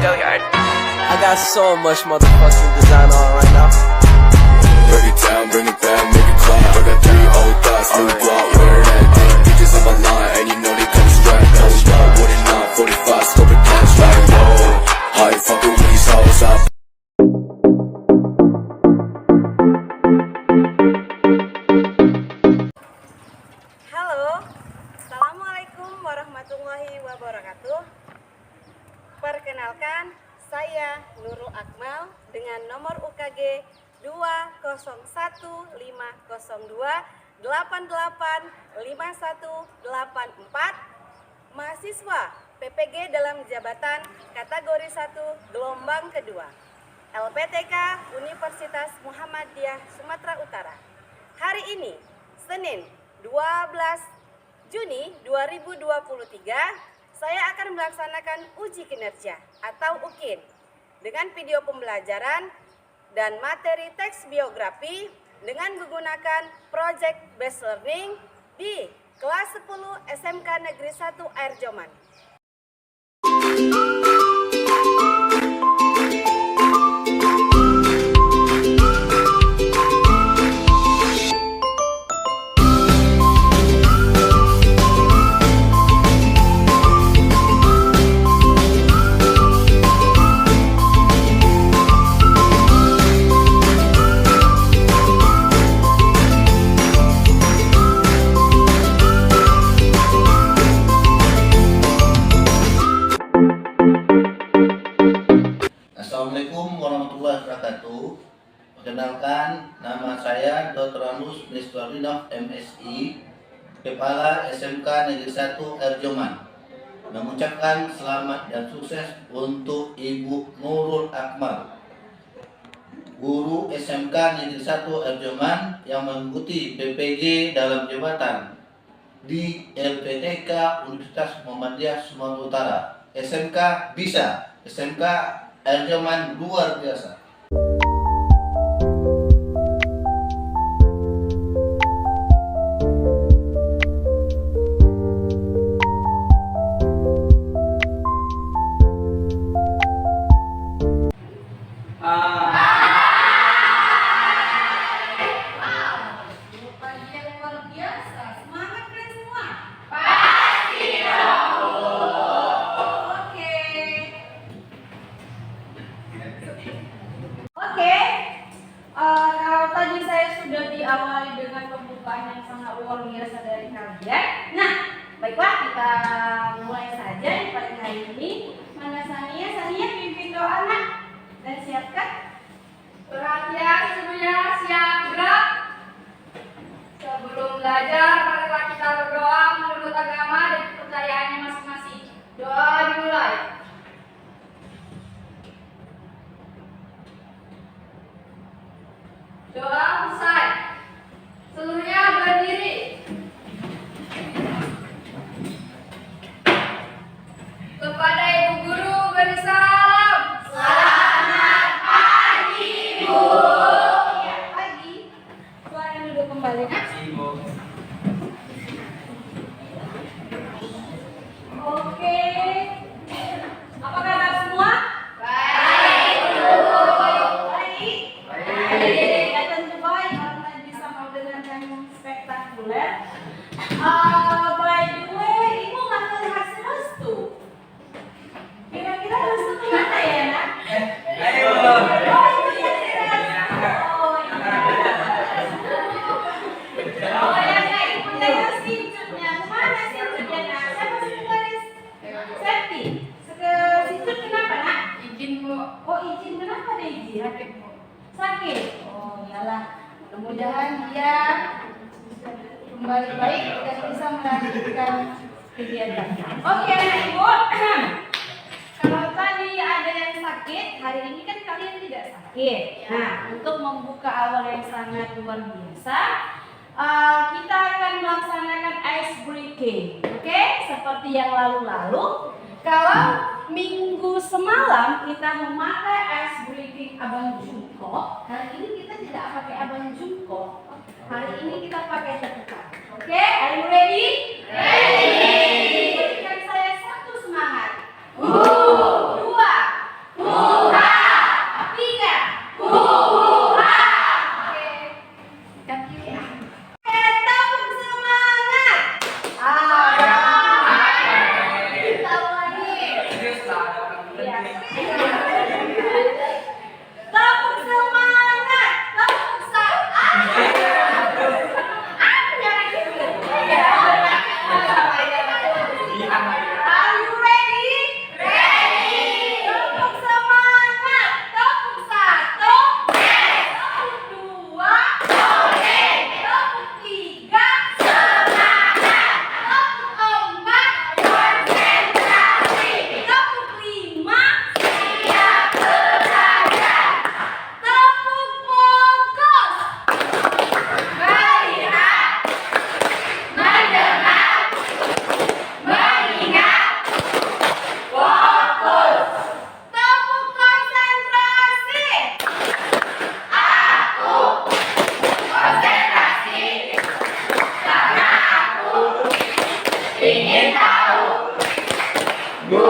I got so much motherfucking design on right now. Break it down, bring it back, make it clap. I got 3 old thoughts, new block, where that thing. Bitches on my line, and you know they come strapped. Don't stop, what it not, 45, scope it cash like whoa. How you fucking with these hoes up? Halo, Assalamualaikum warahmatullahi wabarakatuh. Perkenalkan, saya Nurul Akmal dengan nomor UKG 20150288514, mahasiswa PPG dalam jabatan kategori 1 gelombang kedua, LPTK Universitas Muhammadiyah Sumatera Utara. Hari ini, Senin 12 Juni 2023, saya akan melaksanakan uji kinerja atau UKIN dengan video pembelajaran dan materi teks biografi dengan menggunakan Project Based Learning di kelas 10 SMK Negeri 1 Air Joman. Assalamualaikum warahmatullahi wabarakatuh. Perkenalkan, nama saya Dr. Anus Niswarinov MSI, Kepala SMK Negeri 1 Erjoman. Mengucapkan selamat dan sukses untuk Ibu Nurul Akmal, guru SMK Negeri 1 Erjoman yang mengikuti PPG dalam jabatan di LPTK Universitas Muhammadiyah Sumatera Utara. SMK bisa, SMK Erjoman luar biasa. Kalau tadi saya sudah diawali dengan pembukaan yang sangat luar biasa dari kalian. Nah, baiklah kita mulai saja di pagi hari ini. Mana Sania? Sania pimpin doa nak dan siapkan. Perhatian semuanya, siap gerak. Sebelum belajar, marilah kita berdoa menurut agama dan kepercayaannya masing-masing. Doa dimulai. Doa usai. Seluruhnya berdiri. Kepada Ibu Guru beri salam. Selamat pagi, Bu. Ya, pagi. Tuan duduk kembali nak. Oke. Apa kabar semua? Baik, Bu. Baik. Ya tentu baik karena bisa mendengarkan yang spektakuler. By the way, Ibu ngambil hasil restu. Kira-kira restu kemana ya nak? Oh, itu ya oh iya. Oh ya nak, Ibu lihat sincutnya. Kemana sincutnya nak? Siapa sekretaris? Septi. Sincut kenapa nak? Izin, Bu. Oh izin, kenapa ada izin? Sakit, Bu. Sakit? Oh iyalah, mudah-mudahan dia kembali baik dan bisa melanjutkan kegiatan. Oke anak ibu, kalau tadi ada yang sakit, hari ini kan kalian tidak sakit. Nah, untuk membuka awal yang sangat luar biasa, kita akan melaksanakan ice breaking. Oke, seperti yang lalu-lalu. Kalau minggu semalam kita memakai ice breaking Abang Jungko, hari ini kita tidak pakai Abang Jungko. Hari ini kita pakai tepukan. Oke, are you ready? Ready. Berikan saya satu semangat. 2, Oke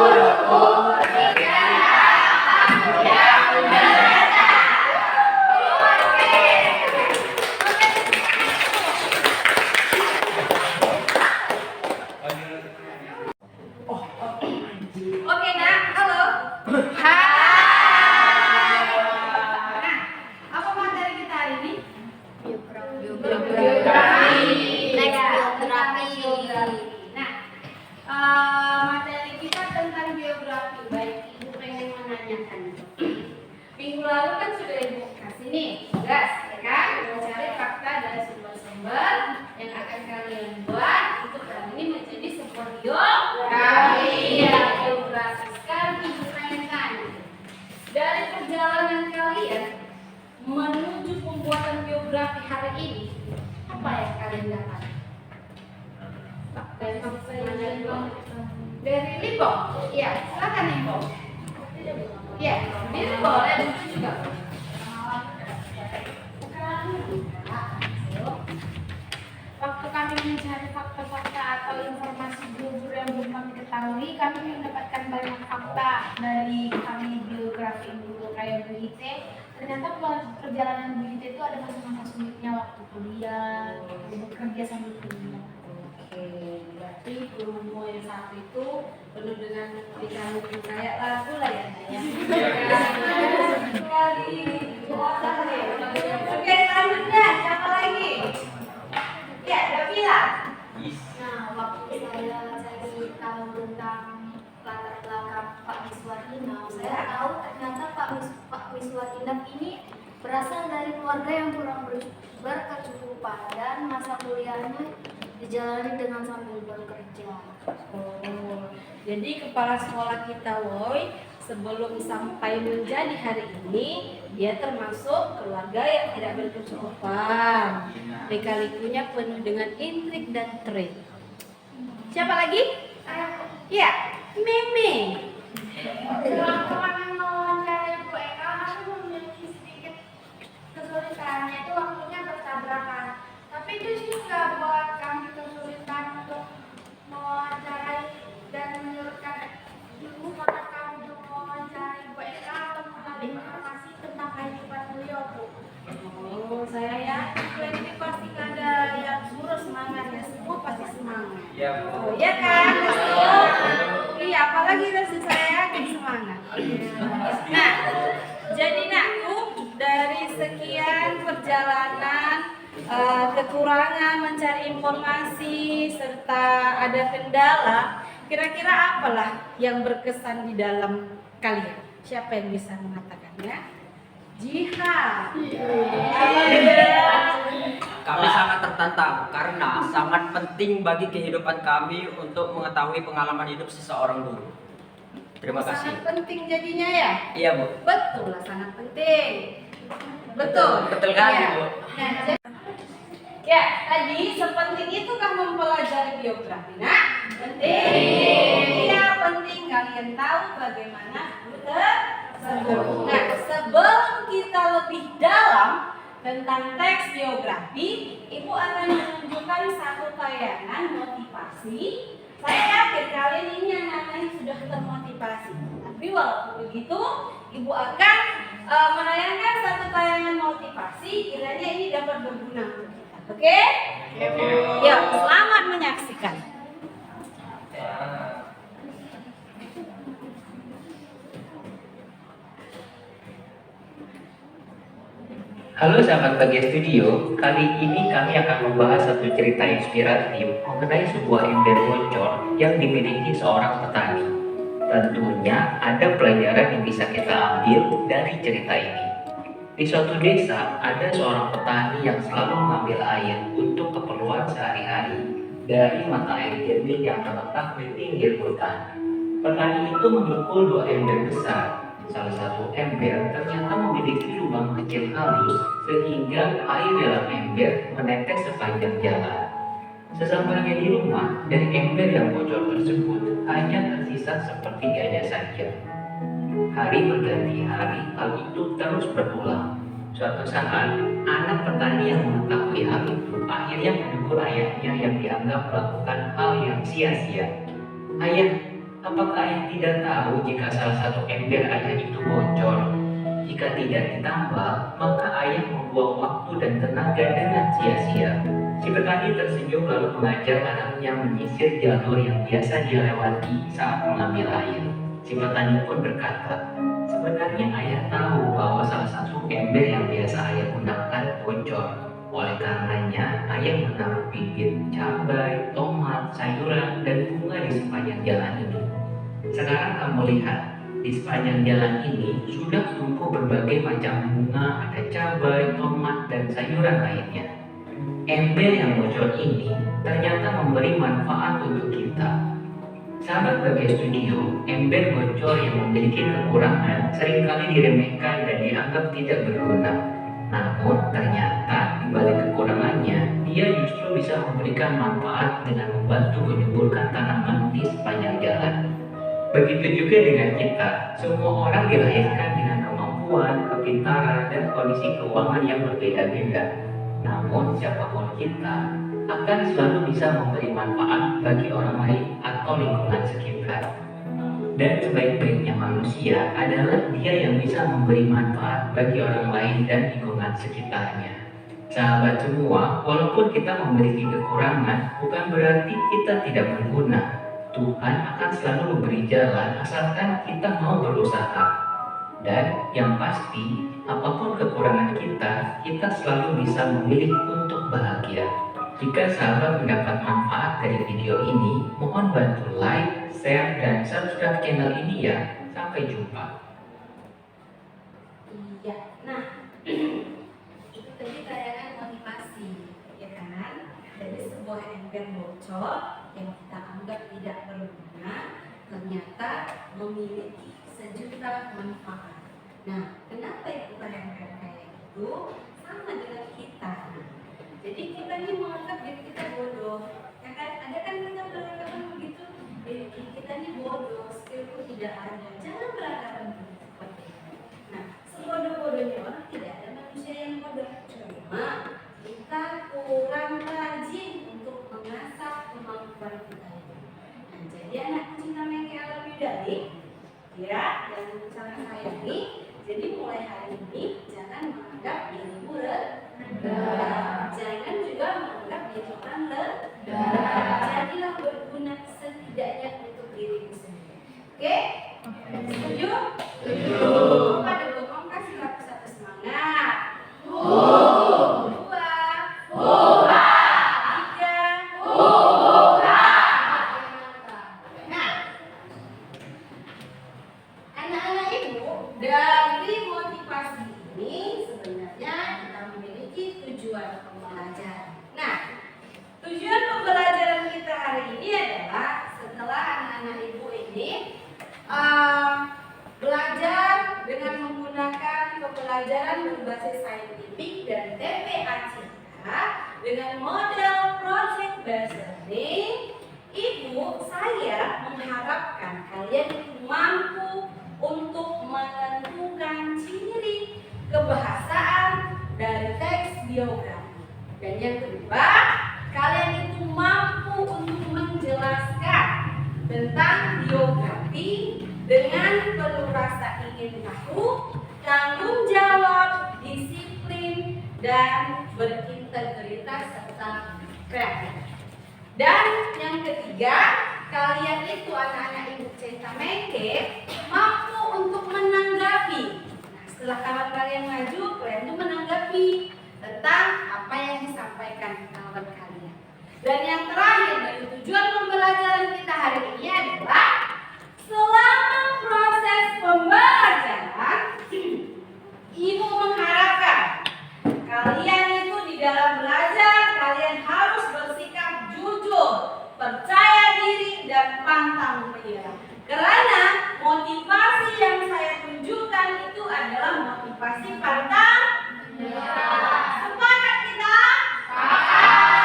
nak, halo. Hai. Nah, apa materi kita hari ini? Biografi. Next, Tentang biografi. Nah, materi kita tentang biografi. Baik, ibu pengen menanyakan. Minggu lalu kan sudah ibu kasih nih tugas, ya kan? Mencari fakta dari sumber-sumber yang akan kalian buat untuk kali ini menjadi sebuah biografi. Ya, biografi. Sekarang ibu pengen tanya, dari perjalanan kalian menuju pembuatan biografi hari ini, apa yang kalian dapat? Dari Lipo? Iya, silakan Lipo. Iya, ini boleh lucu juga. Waktu kami mencari fakta-fakta atau informasi gugur yang belum kami ketahui, kami mendapatkan banyak fakta dari kami biografi guru kayak BIT. Ternyata perjalanan BIT itu ada masa-masa sulitnya waktu kuliah, bekerja sambil kuliah. Oke, berarti promo yang satu itu penuh dengan likan kayak lagu lah ya. Sekali. Oke, selanjutnya siapa lagi? Ya, Davila. Nah, waktu saya cari tahu tentang latar belakang Pak Miswar Indah, saya tahu ternyata Pak Miswar Indah ini berasal dari keluarga yang kurang berkecukupan dan masa kuliahnya dijalani dengan sambil bekerja. Oh, jadi kepala sekolah kita, Woy, sebelum sampai menjadi hari ini, dia termasuk keluarga yang tidak berkecukupan. Lika-likunya penuh dengan intrik dan trik. Siapa lagi? Ya, Meme. Selama kami mewawancarai Bu Eka, kami memiliki sedikit kesulitan, yaitu waktunya bertabrakan. Tapi itu sih nggak buat kami kesulitan untuk mewawancarai dan menurutkan dulu karena kami untuk mewawancarai Bu Eka untuk mengambil informasi tentang kehidupan beliau, Bu. Oh, saya yakin ini pasti ada yang suruh semangat ya, semua pasti semangat. Iya, Bu. Oh, iya kan? Iya, apalagi nasi saya yakin semangat. Nah, jadi nakku dari sekian perjalanan kekurangan mencari informasi serta ada kendala, kira-kira apalah yang berkesan di dalam kalian? Siapa yang bisa mengatakannya? Jihad. Kami sangat tertantang karena sangat penting bagi kehidupan kami untuk mengetahui pengalaman hidup seseorang guru. Terima kasih. Sangat penting jadinya ya? Iya, Bu. Betul lah, sangat penting. Betul. Betul kali, Iya. Bu. Nah, ya, tadi sepenting itukah mempelajari biografi? Nah, penting. Iya, penting kalian tahu bagaimana tersebut. Nah, sebelum kita lebih dalam tentang teks biografi, Ibu akan menunjukkan satu tayangan motivasi. Saya yakin kalian ini yang namanya sudah termotivasi. Tapi walaupun begitu, Ibu akan menayangkan satu tayangan motivasi. Kiranya ini dapat berguna untuk kita. Oke? Yuk, selamat menyaksikan. Halo sahabat Bagia Studio, kali ini kami akan membahas satu cerita inspiratif mengenai sebuah ember bocor yang dimiliki seorang petani. Tentunya ada pelajaran yang bisa kita ambil dari cerita ini. Di suatu desa, ada seorang petani yang selalu mengambil air untuk keperluan sehari-hari dari mata air jernih yang terletak di pinggir hutan. Petani itu memikul dua ember besar. Salah satu ember ternyata memiliki lubang kecil halus sehingga air dalam ember menetes sepanjang jalan. Sesampainya di rumah, dari ember yang bocor tersebut hanya tersisa sepertiganya saja. Hari berganti hari, hal itu terus berulang. Suatu saat, anak petani yang mengetahui hal itu akhirnya menegur ayahnya yang dianggap melakukan hal yang sia-sia. "Ayah, Apakah ayah tidak tahu jika salah satu ember ayah itu bocor? Jika tidak ditambah, maka ayah membuang waktu dan tenaga dengan sia-sia. Si petani tersenyum lalu mengajar anaknya menyisir jalur yang biasa dia lewati saat mengambil air. Si petani pun berkata, sebenarnya ayah tahu bahwa salah satu ember yang biasa ayah gunakan bocor. Oleh karenanya, ayah menaruh bibit cabai, tomat, sayuran, dan bunga di sepanjang jalan ini. Sekarang kamu lihat, di sepanjang jalan ini sudah tumbuh berbagai macam bunga, ada cabai, tomat, dan sayuran lainnya. Ember yang bocor ini ternyata memberi manfaat untuk kita. Sahabat Bagai Studio, ember bocor yang memiliki kekurangan seringkali diremehkan dan dianggap tidak berguna. Namun ternyata di balik kekurangannya, dia justru bisa memberikan manfaat dengan membantu menyuburkan tanaman di sepanjang jalan. Begitu juga dengan kita, semua orang dilahirkan dengan kemampuan, kepintaran, dan kondisi keuangan yang berbeda-beda. Namun siapapun kita akan selalu bisa memberi manfaat bagi orang lain atau lingkungan sekitar. Dan sebaik-baiknya manusia adalah dia yang bisa memberi manfaat bagi orang lain dan lingkungan sekitarnya. Sahabat semua, walaupun kita memiliki kekurangan, bukan berarti kita tidak berguna. Tuhan akan selalu memberi jalan asalkan kita mau berusaha. Dan yang pasti, apapun kekurangan kita, kita selalu bisa memilih untuk bahagia. Jika sahabat mendapat manfaat dari video ini, mohon bantu like, share, dan subscribe channel ini ya. Sampai jumpa. Iya, nah itu tadi tayangan motivasi, ya kan? Dari sebuah ember bocor yang kita anggap tidak berguna, ternyata memiliki sejuta manfaat. Nah, kenapa itu ember kayak gitu? Sama dengan kita. Jadi kita ini menganggap diri kita bodoh, ya kan? Ada kan kita beranggapan begitu, diri kita ini bodoh, skillku tidak ada. Jangan beranggapan seperti itu. Nah, sebodoh-bodohnya orang tidak ada manusia yang bodoh, cuma kita kurang rajin untuk mengasah kemampuan kita itu. Nah, jadi anak cinta Mengke Alam Yudari, ya, dan cara saya ini, jadi mulai hari ini jangan menganggap dirimu rendah, jangan juga menganggap diri orang rendah. Jadilah berguna setidaknya untuk dirimu sendiri. Oke? Setuju? Setuju. Pada bokong kasih lagu satu semangat. Dua. Tiga. Nah, anak-anak ibu, dari motivasi ini sebenarnya kita memiliki tujuan pembelajaran. Nah, tujuan pembelajaran kita hari ini adalah setelah anak-anak ibu ini belajar dengan menggunakan pembelajaran berbasis saintifik dan TPA Citra dengan model project based learning. Ibu, saya mengharapkan kalian itu mampu untuk menentukan ciri kebahasaan dari teks biografi. Dan yang kedua, kalian itu mampu untuk menjelaskan tentang biografi dengan penuh rasa ingin tahu, tanggung jawab, disiplin, dan berintegritas serta kreatif. Dan yang ketiga, kalian itu anak-anak ibu cinta Mengke mampu untuk menanggapi. Nah, setelah kawan kalian maju, kalian itu menanggapi tentang apa yang disampaikan kawan kalian. Dan yang terakhir dari tujuan pembelajaran kita hari ini adalah selama proses pembelajaran, ibu mengharapkan kalian itu di dalam belajar kalian harus bersikap jujur, percaya diri, dan pantang menyerah. Karena motivasi yang saya tunjukkan itu adalah motivasi pantang menyerah. Semangat kita! Semangat!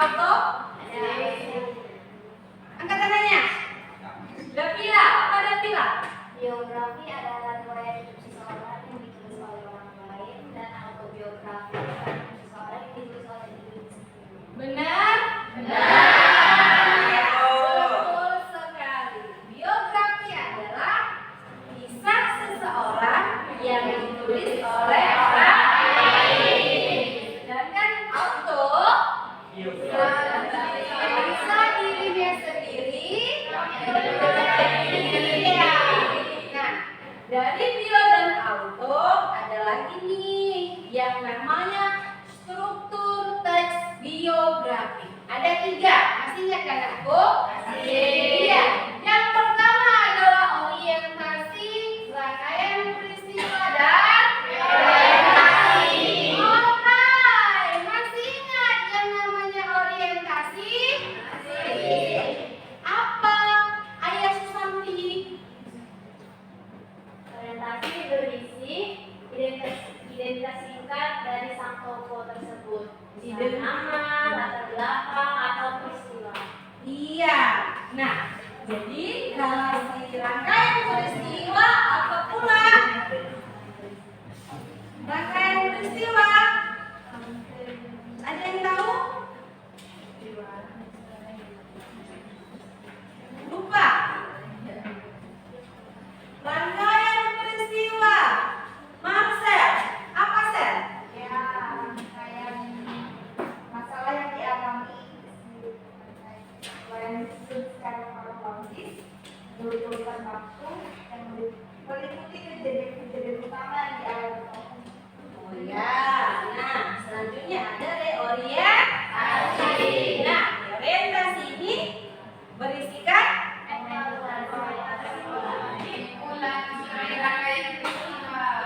auto? Angkat tangannya. Dapila, apa Dapila? Biografi adalah riwayat hidup seseorang yang ditulis oleh orang lain, dan autobiografi adalah hidup seseorang yang ditulis oleh diri sendiri. Benar? Betul sekali. Biografi adalah kisah seseorang yang ditulis oleh orang lain. Sedangkan auto bisa dirinya sendiri. Iya. Nah, dari bio dan auto ada lagi nih yang namanya struktur teks biografi. Ada 3, masih ingat kan aku? Iya. Yang pertama adalah orientasi, rangkaian peristiwa dan orientasi. Oke, masih ingat yang namanya orientasi? Apa? Ayah Susanti. Orientasi berisi identitas singkat dari sang tokoh tersebut, misalnya nama, latar belakang, atau peristiwa. Iya. Nah, jadi kalau si rangkaian peristiwa apa pula? Rangkaian peristiwa. Ada yang tahu? Lupa. Rangkaian peristiwa. Marcel, apa Sel? Ya, kayak masalah yang dialami yang disebut secara kronologis, berurutan waktu, yang meliputi kejadian-kejadian utama yang dialami tokoh. Oh ya. Nah, selanjutnya ada reorientasi. Nah, orientasi ini berisikan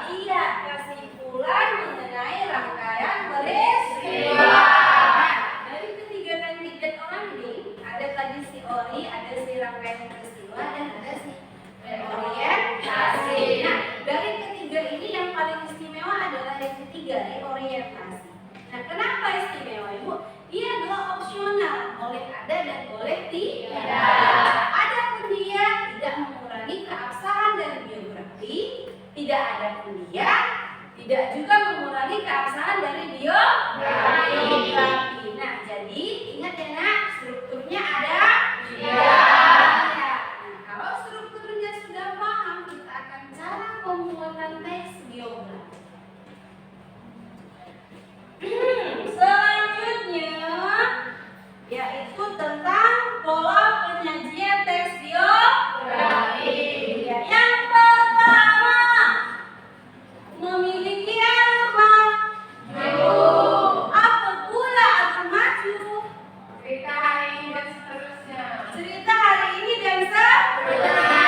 iya, kesimpulan mengenai rangkaian peristiwa. Nah, dari ketiga kandidat orang ini, ada tadi si ori, ada si rangkaian peristiwa, dan ada si reorientasi. Nah, dari ketiga ini yang paling istimewa adalah yang ketiga, reorientasi. Nah, kenapa istimewa, Ibu? Dia adalah opsional, boleh ada dan boleh tidak. Adapun dia tidak mengurangi keabsahan dari biografi, tidak ada pun dia tidak juga mengurangi keabsahan dari biografi. Nah, jadi ingat ya nak, strukturnya ada. Nah, kalau strukturnya sudah paham, kita akan cara pembuatan teks biografi. Selanjutnya yaitu tentang pola penyajian teks biografi. Yang pertama, memiliki alur maju. Apa pula alur maju? Cerita hari ini dan seterusnya. Cerita hari ini dan seterusnya.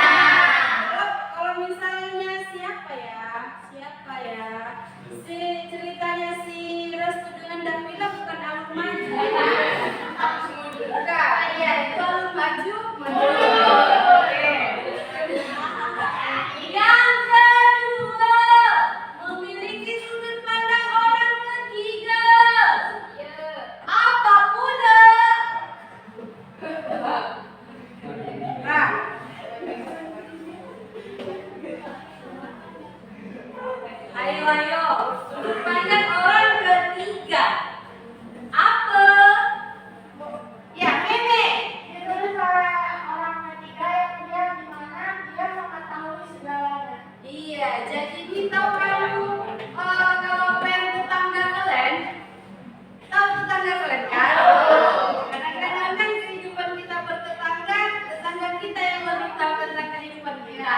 Kalau misalnya siapa ya? Ceritanya si Restu dengan Dapila bukan alur maju. Bukan. Iya, itu alur maju. Yang kedua, memiliki sudut pandang orang ketiga. Apa pula? Nah, ayo, sudut pandang orang ketiga. Apa? Ya, Meme. Ditulis oleh orang ketiga yang dia di mana dia mengetahui segalanya. Iya, jadi kita tahu kalau pen tetangga kalian, tahu tetangga kalian kan? Kadang-kadang kan kehidupan kita bertetangga, tetangga kita yang lebih tahu tentang kehidupan kita.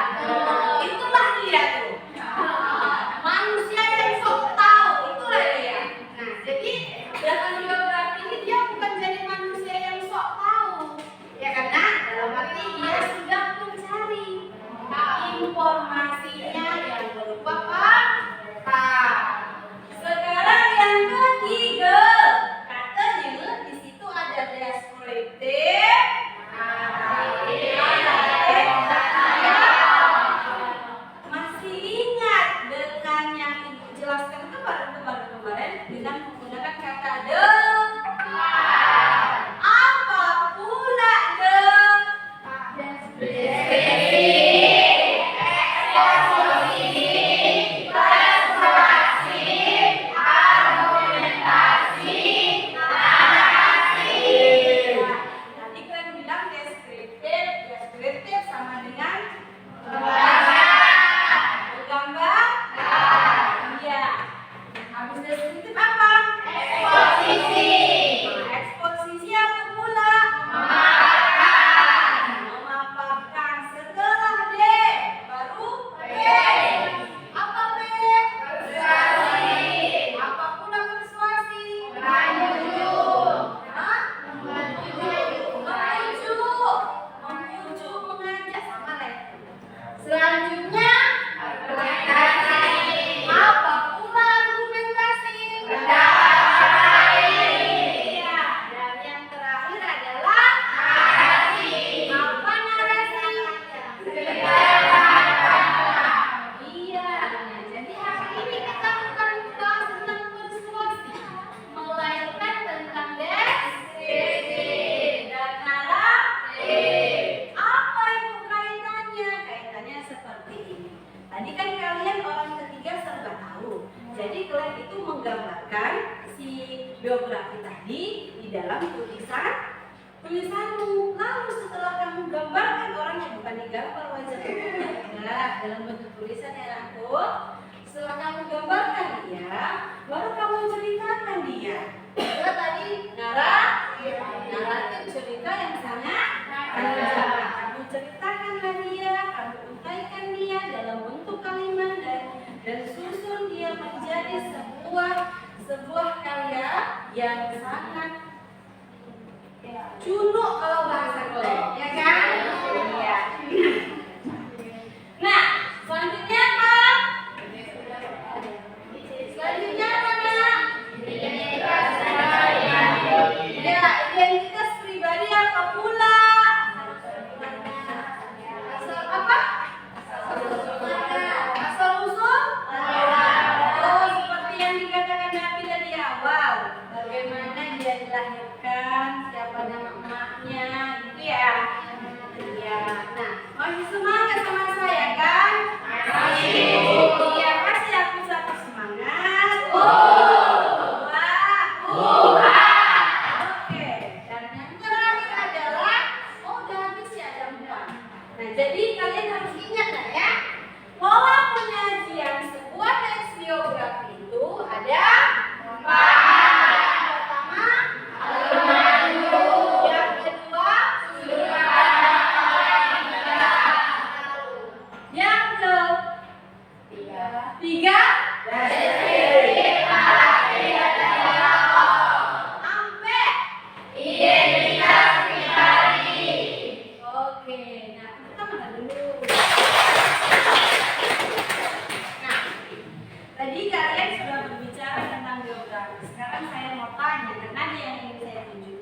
Itulah dia tuh. Manusia yang sok tahu, itulah dia. Nah, jadi dalam biografi ini dia bukan jadi manusia yang sok tahu, ya karena dalam arti dia sudah mencari informasinya yang berupa fakta. Sekarang yang ketiga, katanya di situ ada deskriptif. Masih ingat dengan yang Ibu jelaskan kemarin dengan menggunakan kata Deskriptif apa? Eksposisi. Eksposisi apa pula? Memaparkan. Setelah D, baru P. Apa P? Persuasi. Apa pula persuasi? Membujuk. Membujuk, mengajak, sama lah. Selanjutnya argumentasi. Apa pula argumentasi? Iya. Dan yang terakhir adalah narasi. Apa narasi? Iya. Nah, jadi hari ini kita akan membahas tentang persuasi, melainkan tentang deskripsi dan narasi. Apa itu kaitannya? Kaitannya seperti ini. Tadi kan kalian orang ketiga serba tahu. Jadi kalian itu menggambarkan si biografi tadi di dalam tulisanmu. Lalu setelah kamu gambarkan orangnya, bukan digambar wajah tubuhnya, enggak, dalam bentuk tulisan ya aku. Setelah kamu gambarkan dia, baru kamu ceritakan dia. Setelah tadi naratif cerita yang sangat panjang. Kamu ceritakanlah dia, kamu uraikan dia dalam bentuk kalimat dan susun dia menjadi sebuah karya yang sangat culuk kalau bahasa kalian, ya kan? Iya. Nah, selanjutnya apa? Selanjutnya apa, Nak? Ya, identitas pribadi apa pula? Apa? Asal usul? Oh, seperti yang dikatakan Nabi tadi awal. Bagaimana dia dilahirkan, siapa nama emaknya, gitu ya. Iya. Nah, masih semangat sama saya kan? Masih. Iya, kasih aku satu semangat. Oke. Dan yang terakhir adalah, udah habis ya jam 4. Nah, jadi kalian harus ingat ya, pola penyajian sebuah teks biografi itu ada 4. Pertama, yang kedua, yang ketiga, sampai identitas pribadi. Oke, nah kita mana dulu? Nah, tadi kalian sudah berbicara tentang biografi. Sekarang saya mau tanya, karena ada yang ingin saya tunjuk.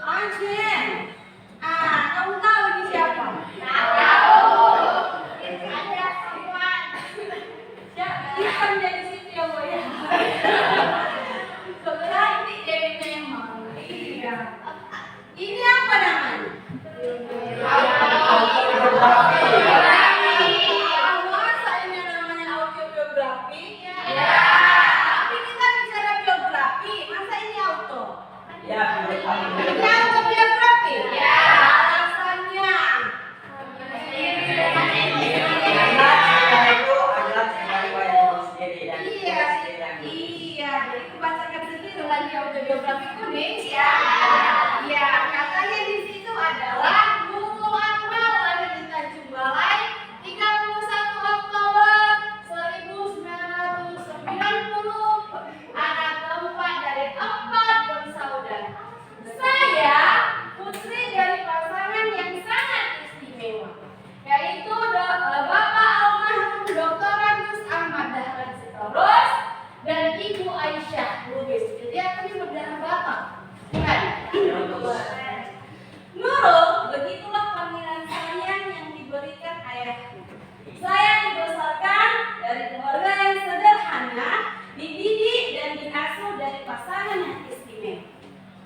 Ajen, kamu tahu ini siapa? Tahu. Ada Iwan. Siapa? Iwan dari situ ya, Bu ya. Sebenarnya ini Dewi memang. Iya. Ini apa namanya? Masa ini namanya autobiografi? Ya. Tapi kita bicara biografi, masa ini auto? Ya, Ini autobiografi? Ya. Alasannya? itu adalah riwayat sendiri dan Iya, iya. Jadi kubacakan sendiri lagi autobiografi kuning. Ya. Iya. Katanya di situ adalah Nurul Akmal lahir di Tanjung Balai 31 Oktober 1990. Anak keempat dari 4 bersaudara. Saya putri dari pasangan yang sangat istimewa, yaitu Bapak almarhum Dr. Agus Ahmad Dahlan Sitorus dan Ibu Aisyah Lubis. Jadi aku ini berdarah Batak. Bukan? Nurul, begitulah panggilan sayang yang diberikan ayahku. Saya dibesarkan dari keluarga yang sederhana, dididik dan diasuh dari pasangan yang istimewa.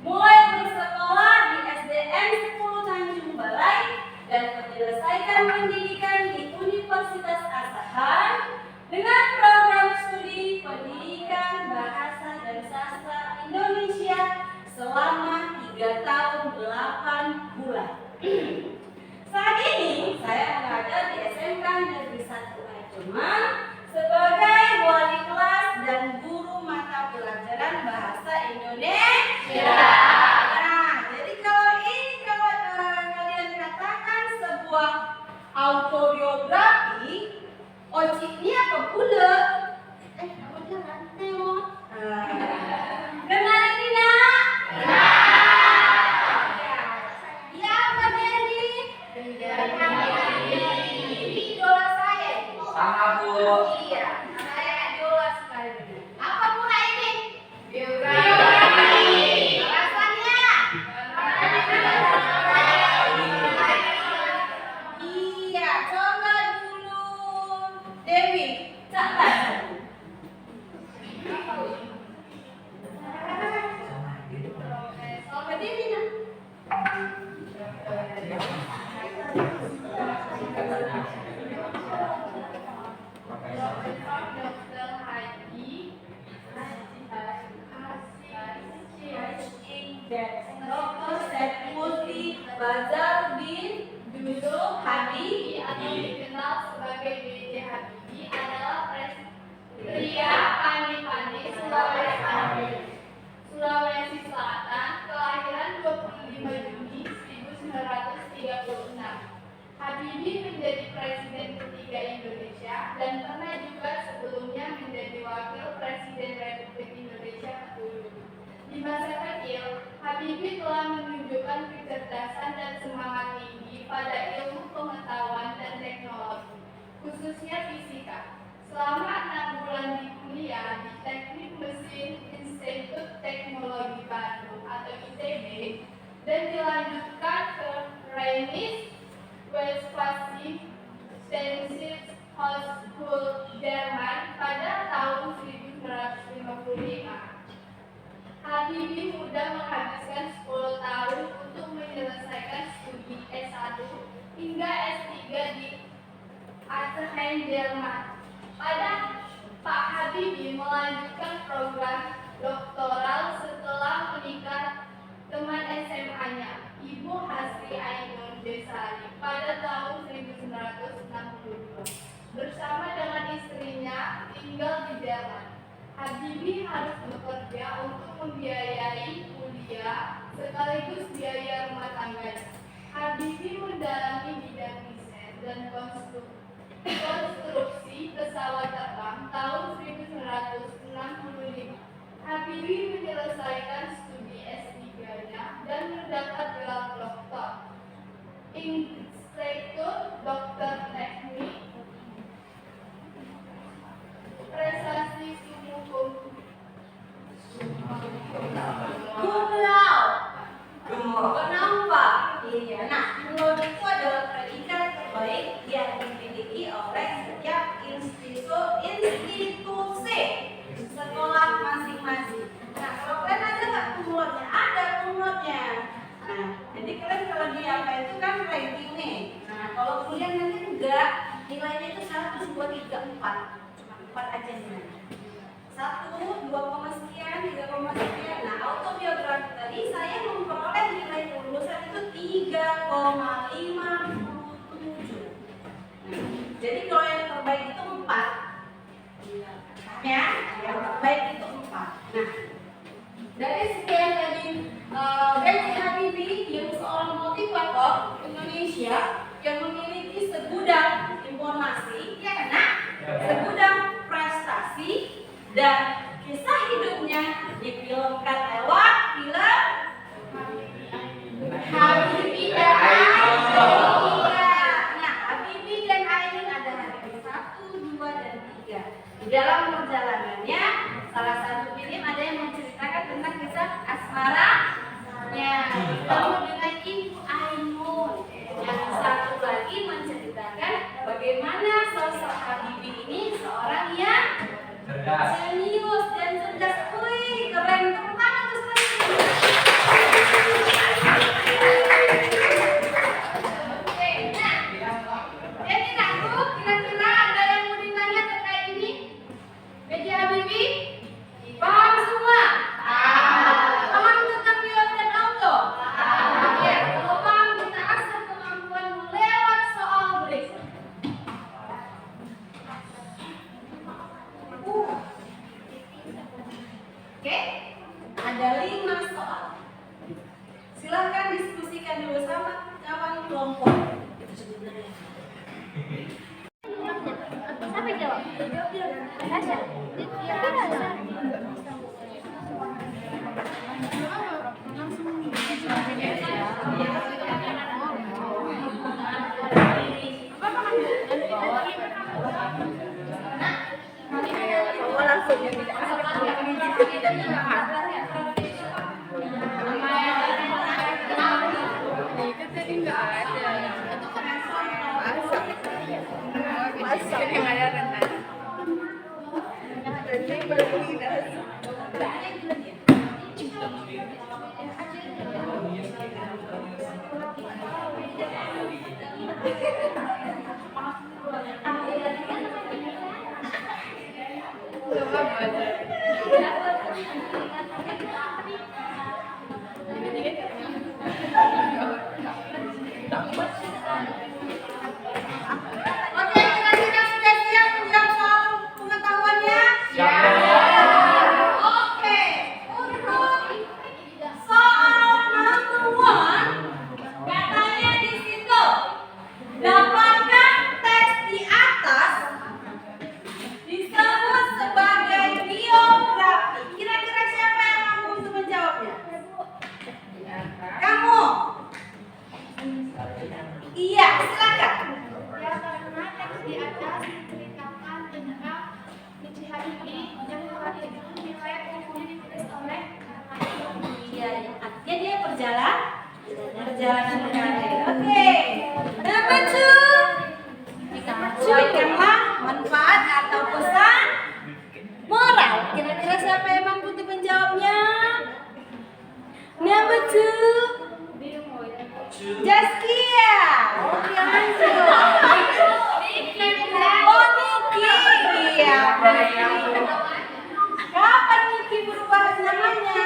Mulai bersekolah di SDN 10 Tanjung Balai dan menyelesaikan pendidikan di Universitas Asahan dengan program studi pendidikan bahasa Bu. Iya, saya jelas sekali. Apa pula ini? Biografi. Alasannya? Iya, coba dulu. Dewi, catat. Soal Dewi nah. Dr. Haji Dr. Saifuddin Bazaruddin Yusuf Hadi atau dikenal sebagai B.J. Habibie adalah pria Panipani, Sulawesi Selatan, kelahiran 25 Juni 1936. Habibie menjadi presiden ketiga Indonesia dan pernah juga sebelumnya menjadi wakil presiden Republik Indonesia ke-7. Di masa kecil, Habibie telah menunjukkan kecerdasan dan semangat tinggi pada ilmu pengetahuan dan teknologi, khususnya fisika. Selama 6 bulan di kuliah di Teknik Mesin Institut Teknologi Bandung atau ITB dan dilanjutkan ke Rheinische Westphalische Hochschule Jerman pada tahun 1955. Habibie mudah menghabiskan 10 tahun untuk menyelesaikan studi S1 hingga S3 di Aachen, Jerman. Pada Pak Habibie melanjutkan program doktoral setelah menikah teman SMA-nya, Ibu Hasri Ainun Besari, pada tahun 1962. Bersama dengan istrinya tinggal di Jerman. Habibie harus bekerja untuk membiayai kuliah sekaligus biaya rumah tangganya. Habibie mendalami bidang desain dan konstruksi pesawat terbang tahun 1965. Habibie menyelesaikan studi S3-nya dan mendapat gelar doktor. Inspektur Doktor Teknik prestasi sumber Kenapa? Iya. Nah, cum itu adalah predikat terbaik yang dimiliki oleh setiap institusi sekolah masing-masing. Nah, kalau kalian ada nggak kumlotnya? Ada kumlotnya. Nah, jadi kalian kalau di apa itu kan ranking nih. Nah, kalau kuliah nanti enggak, nilainya itu 1, 2, 3, 4. Cuma 4 aja nilainya. 1, 2, sekian, 3, sekian. Nah, autobiografi tadi saya memperoleh nilai lulusan itu 3,57. Jadi kalau yang terbaik itu 4. Ya, yang terbaik itu 4. Nah, dari sekian tadi B.J. Habibie yang seorang motivator Indonesia yang memiliki segudang informasi, ya kan? Nah, segudang prestasi dan kisah hidupnya difilmkan lewat film Habibie dan Ainun. Nah, Habibie dan Ainun adalah hari 1, 2, dan 3. Di dalam perjalanannya, salah satu film ada yang menceritakan tentang kisah asmaranya bertemu dengan Ibu Ainun. Yang satu lagi menceritakan bagaimana sosok Habibie ini seorang yang serius dan cerdas. Wih, keren. Tepuk tangan terus. Oke, nah, jadi aku kira-kira ada yang mau ditanya terkait ini? B.J. Habibie? Paham semua? Paham tentang pilot dan auto? Ya, kalau paham kita asah kemampuanmu lewat soal berikut. Itu tadi nggak ada. Masak yang ada renang. Oke, kira-kira sudah siap menjawab soal pengetahuannya? Oke, untuk soal number one, katanya di situ, dapatkan teks di atas disebut sebagai biografi. Kira-kira siapa yang mampu untuk menjawabnya? Kamu? Iya, silakan. Ya, karena teks di atas menceritakan tentang B.J. Habibie yang hari itu dinilai kemudian ditulis oleh Iya, artinya dia perjalanan karir. Oke, number two, sampaikanlah manfaat atau pesan moral. Kira-kira siapa yang mampu untuk menjawabnya? Number two, Jaskia. Oke, lanjut. Oh, Niki. Iya, kapan Niki berubah namanya?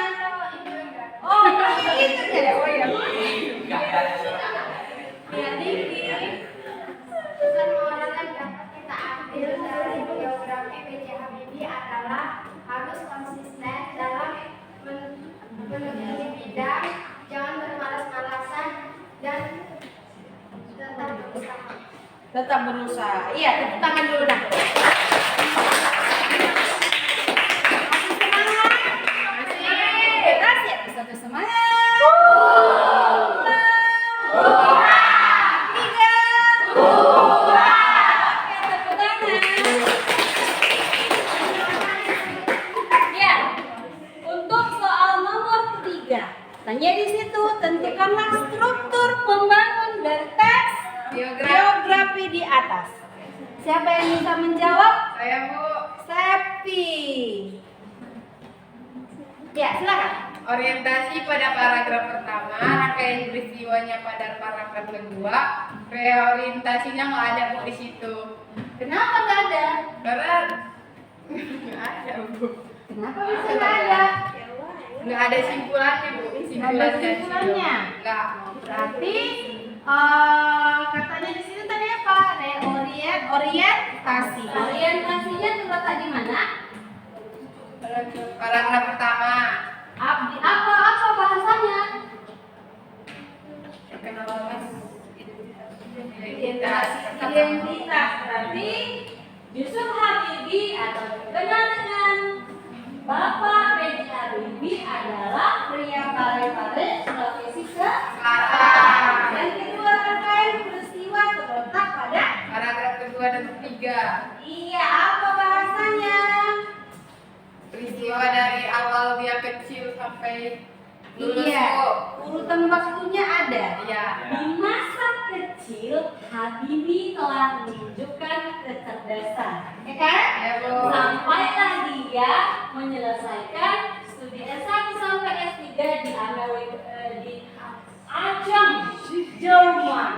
Oh, itu ya. Oh ya. Ya, Niki. Pesan moral yang dapat kita ambil dari biografi B.J. Habibie adalah harus konsisten dalam menekuni bidang, jangan bermalas-malasan dan tetap berusaha. Tetap berusaha. Iya, tepuk tangan dulu dah. Masih semangat? Masih. Satu semangat. Tiga. Oke, tepuk tangan. Ya, untuk soal nomor 3. Tanya di situ, tentukanlah struktur pembangun dari teks biografi di atas. Siapa yang bisa menjawab? Saya Bu. Septi. Ya, silakan. Orientasi pada paragraf pertama, rangkaian peristiwanya pada paragraf kedua, reorientasinya nggak ada Bu di situ. Kenapa nggak ada? Karena nggak ada Bu. Kenapa bisa nggak ada? Nggak ada simpulannya Bu. Nggak ada simpulannya? Nggak. Berarti katanya di sini tadi apa? Orientasi. Orientasinya terletak di mana? Paragraf pertama. Apa bahasanya? Kenalan Identitas. Berarti Yusuf Habibie atau dikenal dengan Bapak B.J. Habibie adalah pria Parepare, Sulawesi Selatan. Yang kedua, rangkaian peristiwa terletak pada paragraf kedua dan ketiga. iya, apa bahasanya? Peristiwa dari awal dia kecil sampai lulus Iya, Bu. urutan waktunya ada. Iya. Di masa kecil, Habibie telah menunjukkan kecerdasan, ya kan? Ya Bu. Sampailah dia menyelesaikan studi S1 sampai S3 di di Ajam, Jerman,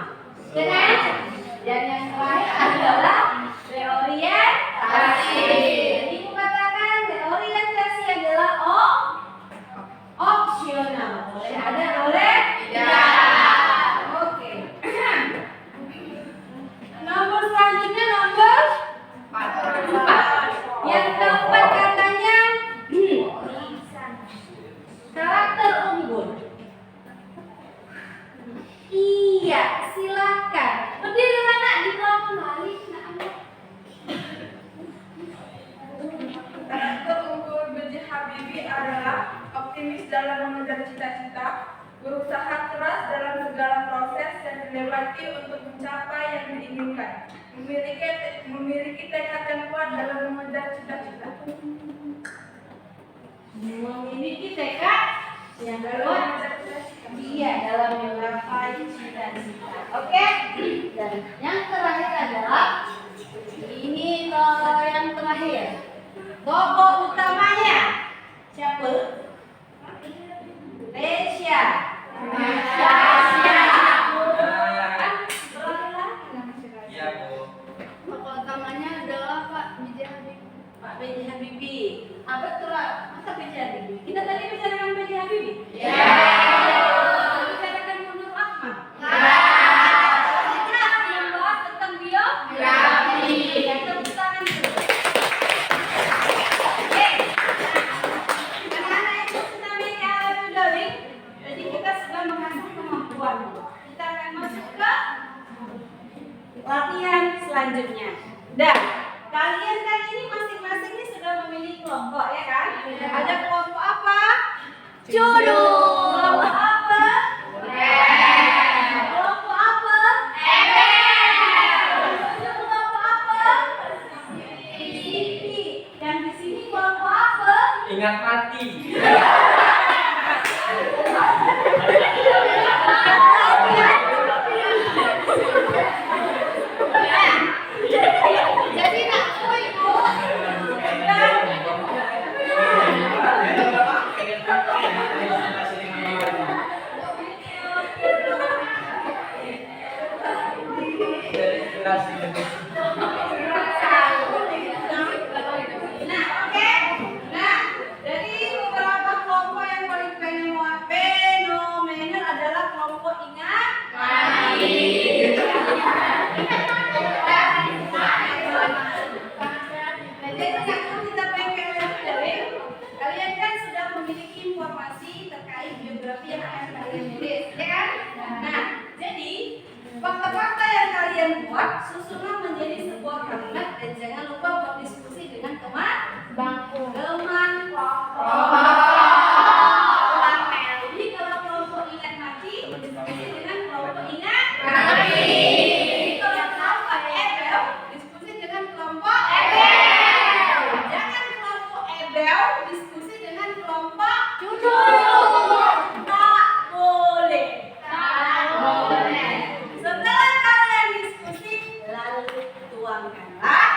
ya kan? Dan yang terakhir adalah reorientasi. Jadi katakan reorientasi adalah opsional, boleh ada, boleh tidak. Oke. Nomor selanjutnya nomor 4. Yang keempat katanya karakter unggul. Iya, silakan. Berdiri anak di belakang balik. Karakter unggul B.J. Habibie adalah optimis dalam mengejar cita-cita, berusaha keras dalam segala proses yang dilewati untuk mencapai yang diinginkan, memiliki tekad yang kuat dalam mengejar cita-cita. memiliki tekad yang kuat dalam menggapai cita-cita. Oke? Dan yang terakhir adalah ini yang terakhir. Tokoh utamanya siapa? Lesya. Iya, Bu. Tokoh utamanya adalah Pak B.J. Habibie. Pak B.J. Habibie. Apa betul? Masa B.J. Habibie? Kita tadi bicarakan B.J. Habibie? Ya. Bicarakan Munur Ahmad. Kita membahas tentang biografi. Tepuk tangan dulu. Anak-anak itu sudah menyadari, jadi kita sudah mengasah kemampuan. Kita akan masuk ke latihan selanjutnya. Dan kalian kan ini masing-masing ini sudah memiliki kelompok ya kan? Ada kelompok apa? Cudu. Kelompok apa? Kelompok apa? Kelompok apa? Yang di sini kelompok apa? Ingat mati. Jadi nak tahu ibu. Nah, oke. Nah, dari beberapa kelompok yang paling fenomenal adalah kelompok ingat mati. Nah, jadi kalau kita pengen kalian kan sudah memiliki informasi terkait biografi yang akan kalian tulis, ya kan? Nah, jadi fakta-fakta yang kalian buat susunan menjadi sebuah kalimat dan jangan lupa berdiskusi dengan teman kelompok. Jadi kalau kelompok ingat mati, diskusi dengan kelompok ingat mati. Kalau kelompok ebel, diskusi dengan kelompok ebel. Jangan kelompok ebel diskusi dengan kelompok cucu. Tak boleh. Setelah kalian diskusi, lalu tuangkanlah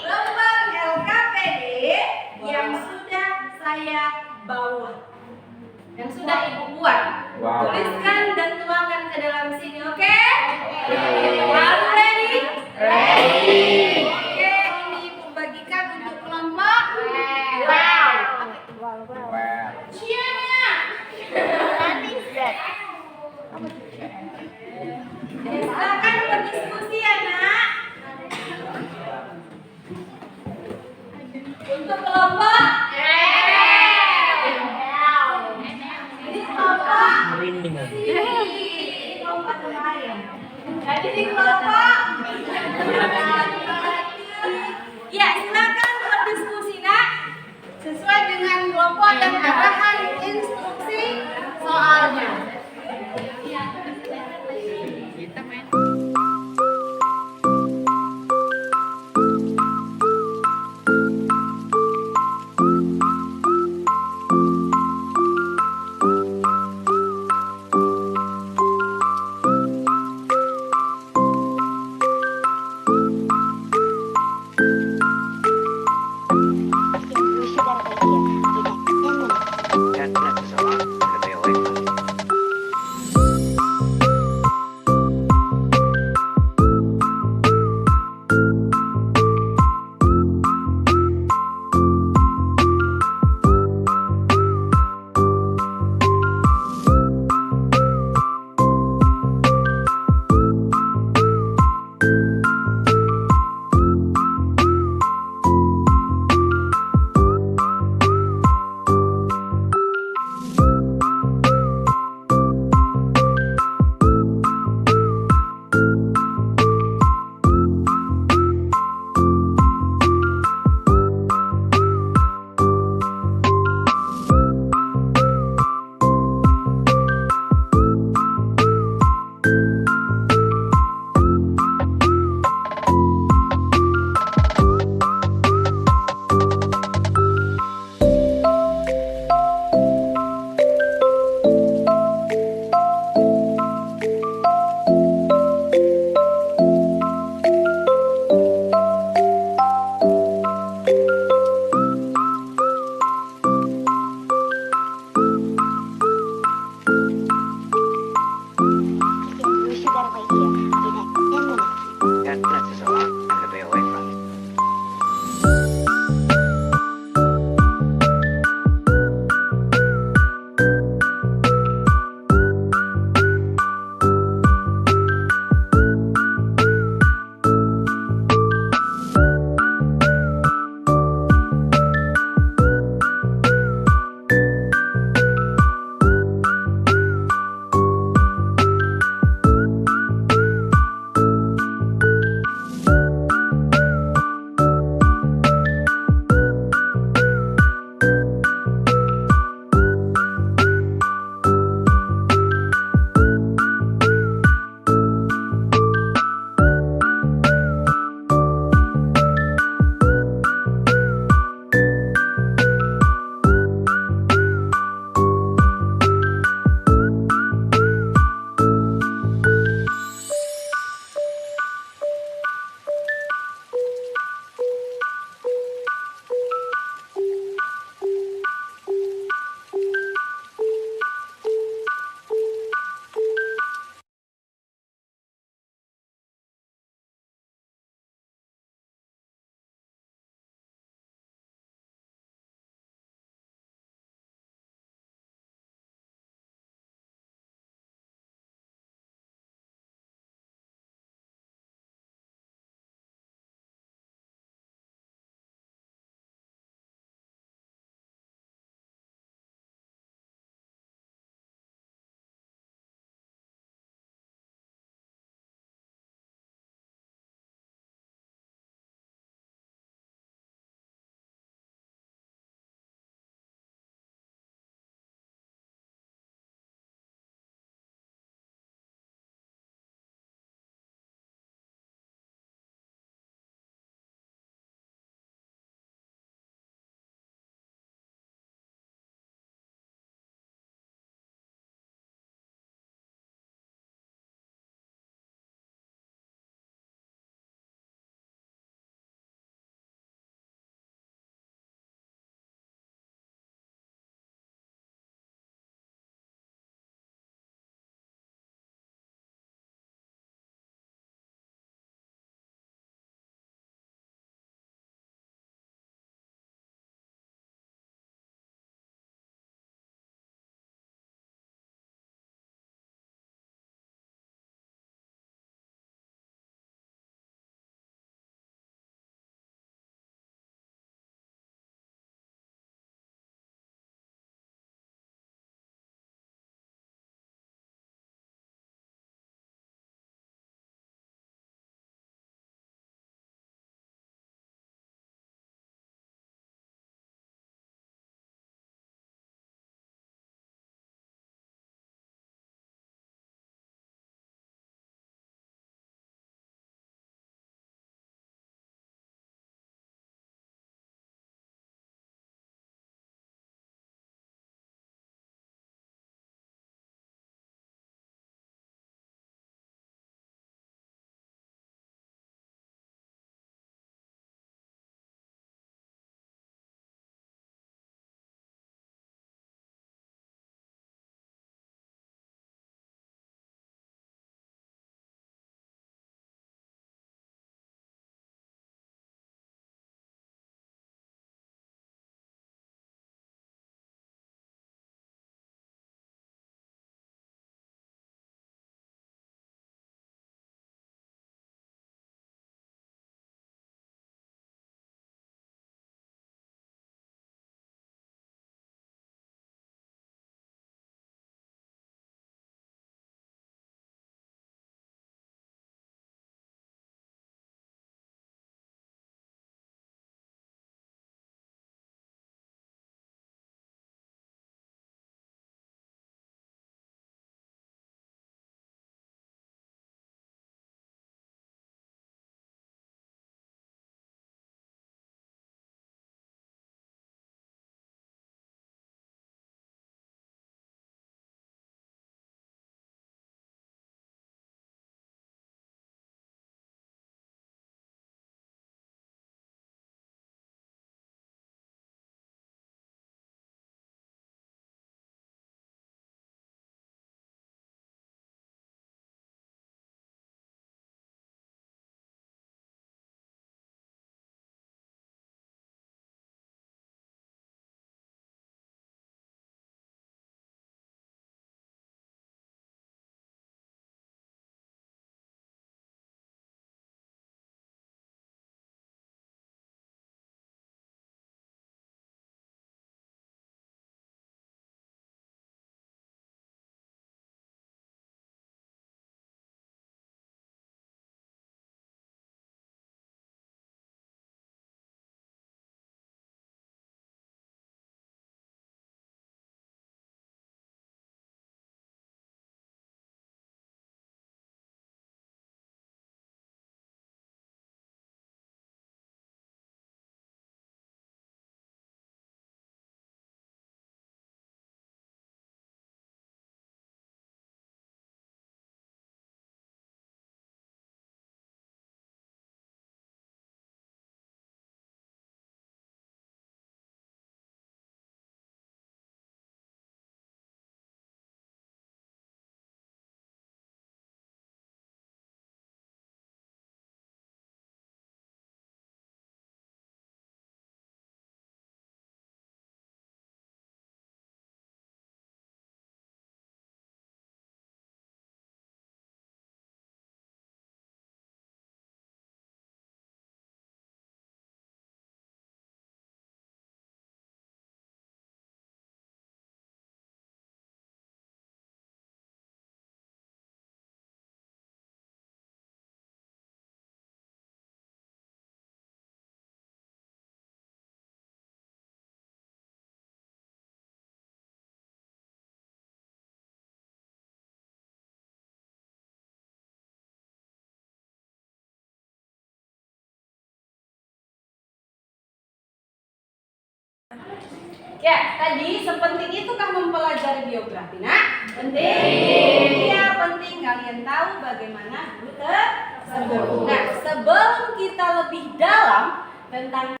Ya, tadi sepenting itukah mempelajari biografi? Nah, penting. Iya, penting kalian tahu bagaimana guru tersebut. Nah, sebelum kita lebih dalam tentang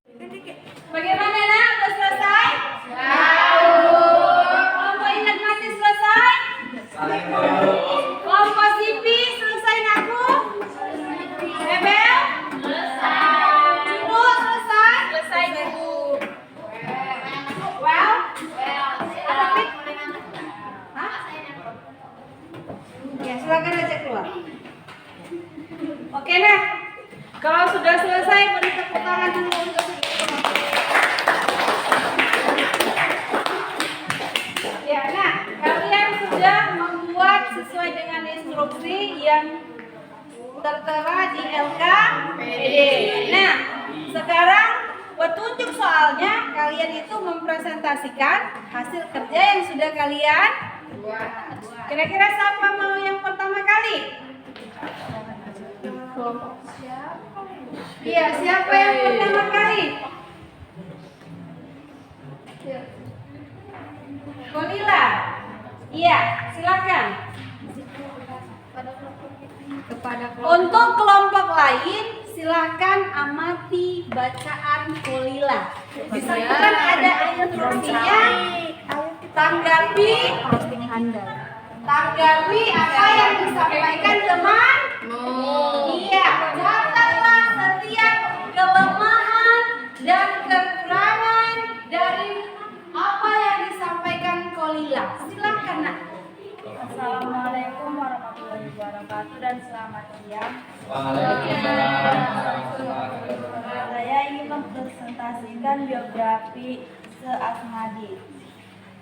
bagaimana, nak? Udah selesai? Kelompok ingat masih selesai? Kelompok sipil selesai, nakku? Rebel? Selesai. Ibu selesai? Selesai, Bu. Well? Apa, Pit? Hah? Ya, silakan aja keluar. Oke, nah. Kalau sudah selesai, beri tepuk tangan dulu untuk ya, nah, kalian sudah membuat sesuai dengan instruksi yang tertera di LKPD. Nah, sekarang petunjuk soalnya kalian itu mempresentasikan hasil kerja yang sudah kalian buat. Kira-kira siapa mau yang pertama kali? Iya, siapa yang pertama kali? Kolila. Iya, silakan. Untuk kelompok lain, silakan amati bacaan Kolila. Di sana kan ada instruksinya. Tanggapi apa yang disampaikan teman. Iya, catatlah setiap kelemahan dan kekurangan dari apa yang disampaikan Kolila. Silakan, nak. Assalamualaikum warahmatullahi wabarakatuh dan selamat siang. Saya ingin mempresentasikan biografi Asmadi.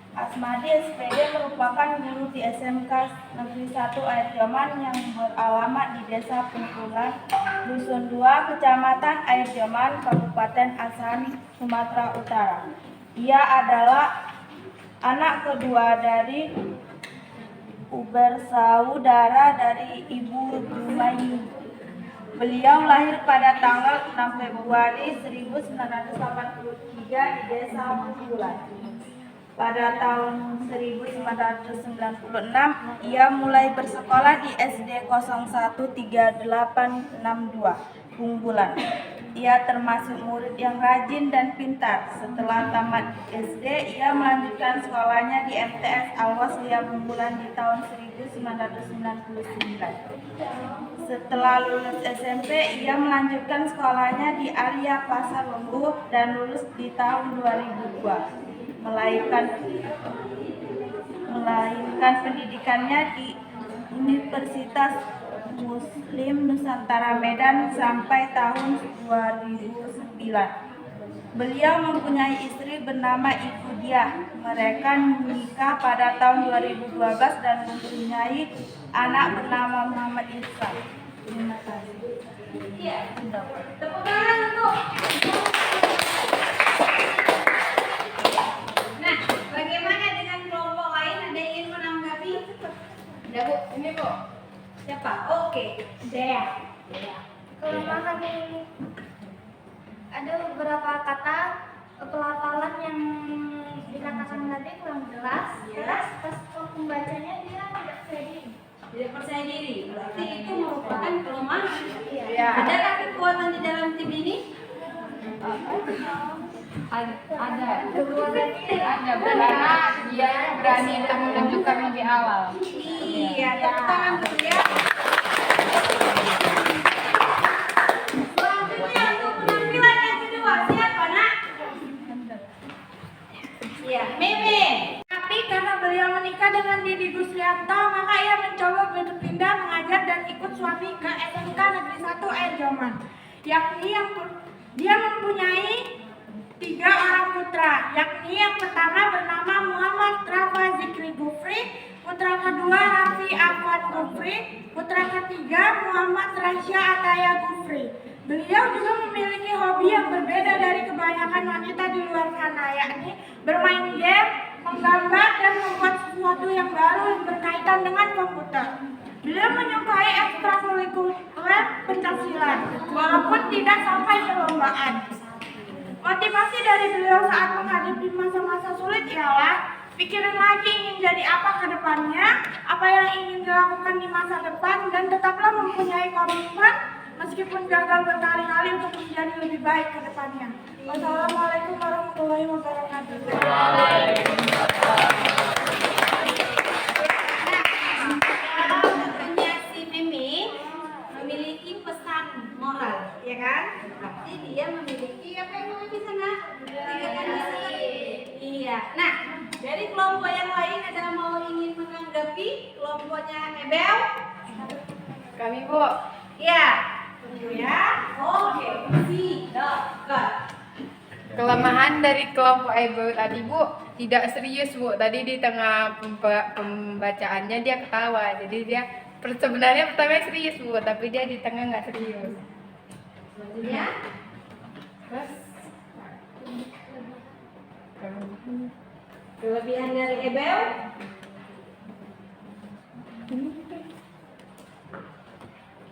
Asmadi SPD merupakan guru di SMK Negeri 1 Air Joman yang beralamat di Desa Pengkulan, Dusun 2, Kecamatan Air Joman, Kabupaten Asahan, Sumatera Utara. Ia adalah anak kedua dari bersaudara dari Ibu Jumaini. Beliau lahir pada tanggal 6 Februari 1983 di Desa Pengkulan. Pada tahun 1996, ia mulai bersekolah di SD 013862, Bungbulan. Ia termasuk murid yang rajin dan pintar. Setelah tamat SD, ia melanjutkan sekolahnya di MTS Al-Wasliyah Bungbulan di tahun 1999. Setelah lulus SMP, ia melanjutkan sekolahnya di Alia Pasar Lembu dan lulus di tahun 2002. Melainkan pendidikannya di Universitas Muslim Nusantara Medan sampai tahun 2009. Beliau mempunyai istri bernama Ibu Diah. Mereka menikah pada tahun 2012 dan mempunyai anak bernama Muhammad Ihsan. Terima kasih. Iya, tepuk tangan untuk. Nah, bagaimana dengan kelompok lain? Ada yang ingin menanggapi? Ada, Bu. Ini, Bu. Siapa? Oke. Dea. Kelemahan ini ada beberapa kata pelafalan yang dikatakan tadi kurang jelas. Pas pembacanya dia tidak percaya diri. Tidak percaya diri. Berarti itu merupakan kelemahan. Iya. Adakah kekuatan di dalam tim ini? Ada karena dia berani untuk menunjukkan lebih awal. Iya, tepuk tangan dulu ya. Selanjutnya untuk penampilan yang kedua, siapa, nak? Iya, Mimi. Tapi karena beliau menikah dengan Didi Guslianto, maka ia mencoba berpindah mengajar dan ikut suami ke SMK Negeri 1 Air Joman. Yakni dia mempunyai 3 orang putra, yakni yang pertama bernama Muhammad Rafa Zikri Gufri, putra kedua Rafi Afwan Gufri, putra ketiga Muhammad Rasya Ataya Gufri. Beliau juga memiliki hobi yang berbeda dari kebanyakan wanita di luar sana, yakni bermain game, menggambar, dan membuat sesuatu yang baru yang berkaitan dengan komputer. Beliau menyukai ekstrakurikuler pencaksilat, walaupun tidak sampai perlombaan. Motivasi dari beliau saat menghadapi masa-masa sulit ialah pikirin lagi ingin jadi apa ke depannya, apa yang ingin dilakukan di masa depan, dan tetaplah mempunyai komitmen meskipun gagal berkali-kali untuk menjadi lebih baik ke depannya. Wassalamualaikum warahmatullahi wabarakatuh. Tentunya si Mimi memiliki pesan moral, ya kan? Berarti dia memiliki apa yang mau di sana? Tiga kondisi. Iya. Nah, dari kelompok yang lain ada yang mau ingin menanggapi kelompoknya Ebel? Kami, Bu. Iya. Tunggu ya. Oke. Silakan. Kelemahan dari kelompok Ibu tadi, Bu, tidak serius, Bu. Tadi di tengah pembacaannya dia ketawa. Jadi dia sebenarnya pertama serius, Bu, tapi dia di tengah nggak serius. Selanjutnya. Terus Kelebihan dari Ebel?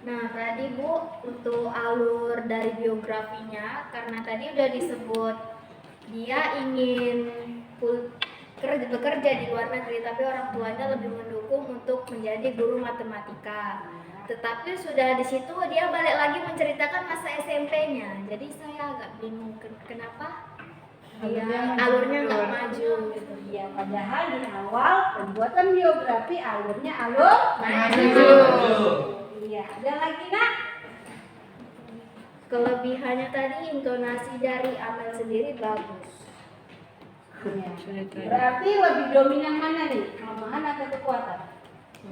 Nah, tadi Bu, untuk alur dari biografinya, karena tadi udah disebut dia ingin bekerja di luar negeri, tapi orang tuanya lebih mendukung untuk menjadi guru matematika. Tetapi sudah di situ dia balik lagi menceritakan masa SMP-nya. Jadi saya agak bingung kenapa dia alurnya nggak maju gitu. Ya, padahal di awal pembuatan biografi alurnya alur maju. Iya, ada lagi nak? Kelebihannya tadi intonasi dari Amel sendiri bagus. Ya. Berarti lebih dominan mana nih? Kelemahan atau kekuatan?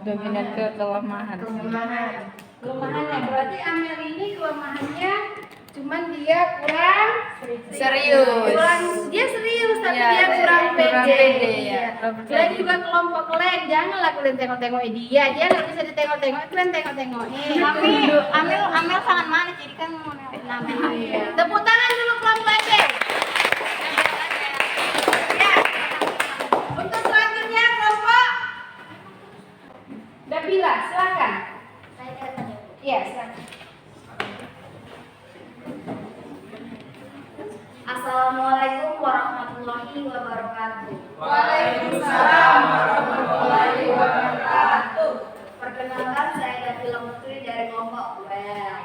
Dominan ke kelemahan. Kelemahannya berarti Amel ini kelemahannya cuman dia kurang Serius. dia serius tapi Ya, dia kurang kurang pede. pede, ya. Iya. Kalian juga kelompok kalian janganlah kalian tengok-tengokin dia nggak bisa ditengok-tengok, kalian tengok-tengokin. Amel sangat manis, jadi kan mau namain Iya. Tepuk tangan dulu kelompok Ebe. Ya. Untuk selanjutnya kelompok Dabila, silakan. Iya, silakan. Assalamualaikum warahmatullahi wabarakatuh. Waalaikumsalam warahmatullahi wabarakatuh. Perkenalkan, saya Dabila Putri dari kelompok UL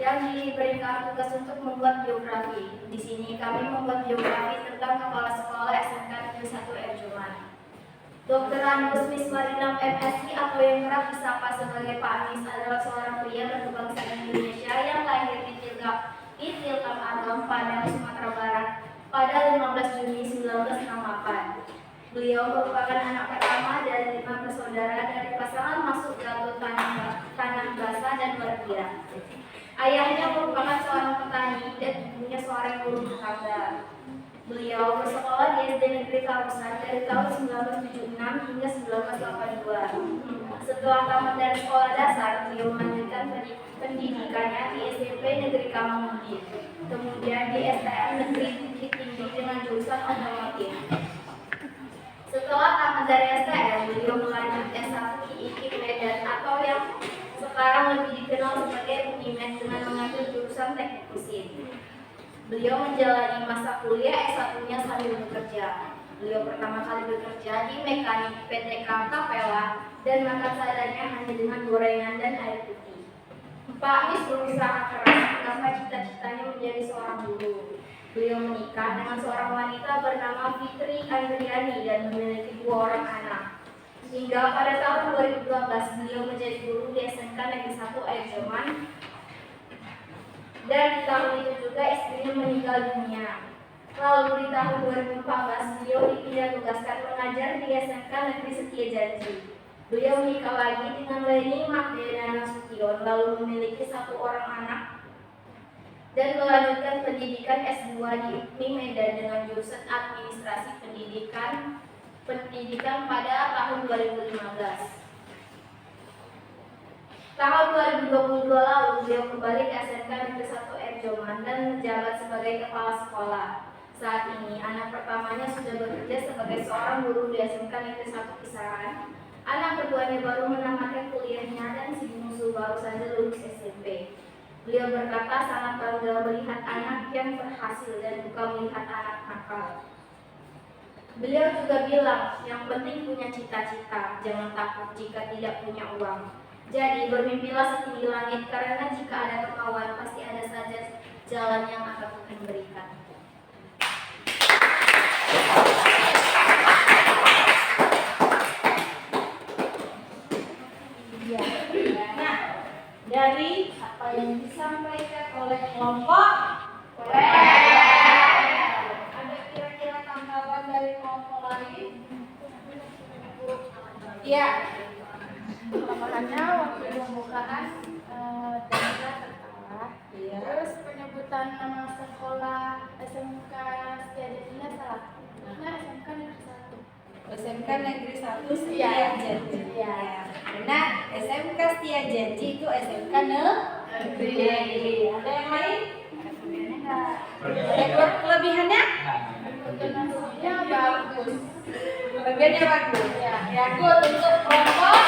yang diberikan tugas untuk membuat biografi. Di sini kami membuat biografi tentang kepala sekolah SMK Negeri 1 Erjoman. Dr. Andus Miswarinam MSI atau yang kerap disapa sebagai Pak Anis adalah seorang pria berkebangsaan Indonesia yang lahir di Tilkam Agam, Padang, Sumatera Barat pada 15 Juni 1968. Beliau merupakan anak pertama dari 5 bersaudara dari pasangan Masuk Gatot Tanah Basah dan Wardia. Ayahnya merupakan seorang petani dan ibunya seorang guru rumah tangga. Beliau bersekolah di SD Negeri Karusan dari tahun 1976 hingga 1982. Setelah tamat dari sekolah dasar, beliau melanjutkan pendidikannya di SMP Negeri Kamangmudi, kemudian di STM Negeri Bukit Tinggi dengan jurusan otomotif. Setelah tamat dari STM, beliau melanjut S1 di IKIP Medan atau yang sekarang lebih dikenal sebagai UNIMED dengan mengambil jurusan teknik mesin. Beliau menjalani masa kuliah S1-nya sambil bekerja. Beliau pertama kali bekerja di mekanik PT Kapela dan makan seadanya hanya dengan gorengan dan air putih. Pak Anis berusaha keras karena cita-citanya menjadi seorang guru. Beliau menikah dengan seorang wanita bernama Fitri Andriani dan memiliki 2 orang anak. Hingga pada tahun 2012 beliau menjadi guru di SMK Negeri 1 Erjoman. Dan di tahun itu juga istrinya meninggal dunia. Lalu di tahun 2014 beliau dipindah tugaskan mengajar di SMK Negeri Setiajanji. Beliau menikah lagi dengan Leni Magdalena Nasution, lalu memiliki 1 orang anak dan melanjutkan pendidikan S2 di UPMI Medan dengan jurusan Administrasi Pendidikan pada tahun 2015. Tahun 2022 lalu beliau kembali ke SMK Negeri 1 Erjoman dan menjabat sebagai kepala sekolah. Saat ini anak pertamanya sudah bekerja sebagai seorang guru di SMK Negeri 1 Kisaran. Anak keduanya baru menamatkan kuliahnya dan si bungsu baru saja lulus SMP. Beliau berkata sangat bangga melihat anak yang berhasil dan bukan melihat anak nakal. Beliau juga bilang, yang penting punya cita-cita, jangan takut jika tidak punya uang. Jadi bermimpilah setinggi langit, karena jika ada kemauan pasti ada saja jalan yang akan Tuhan berikan. Ya. Nah, dari apa yang disampaikan oleh kelompok ada kira-kira tanggapan dari kelompok lain? Ya. Kelemahannya waktu pembukaan daerah terkalah. Terus penyebutan nama sekolah SMK Setiajati salah. Nah, SMK Negeri 1. SMK Negeri 1 Setiajati. Ya. Benar, SMK Setiajati itu SMK negeri. Ada yang lain? Ada kelebihannya? Otonominya bagus. Bagiannya bagus. Ya, good untuk kelompok.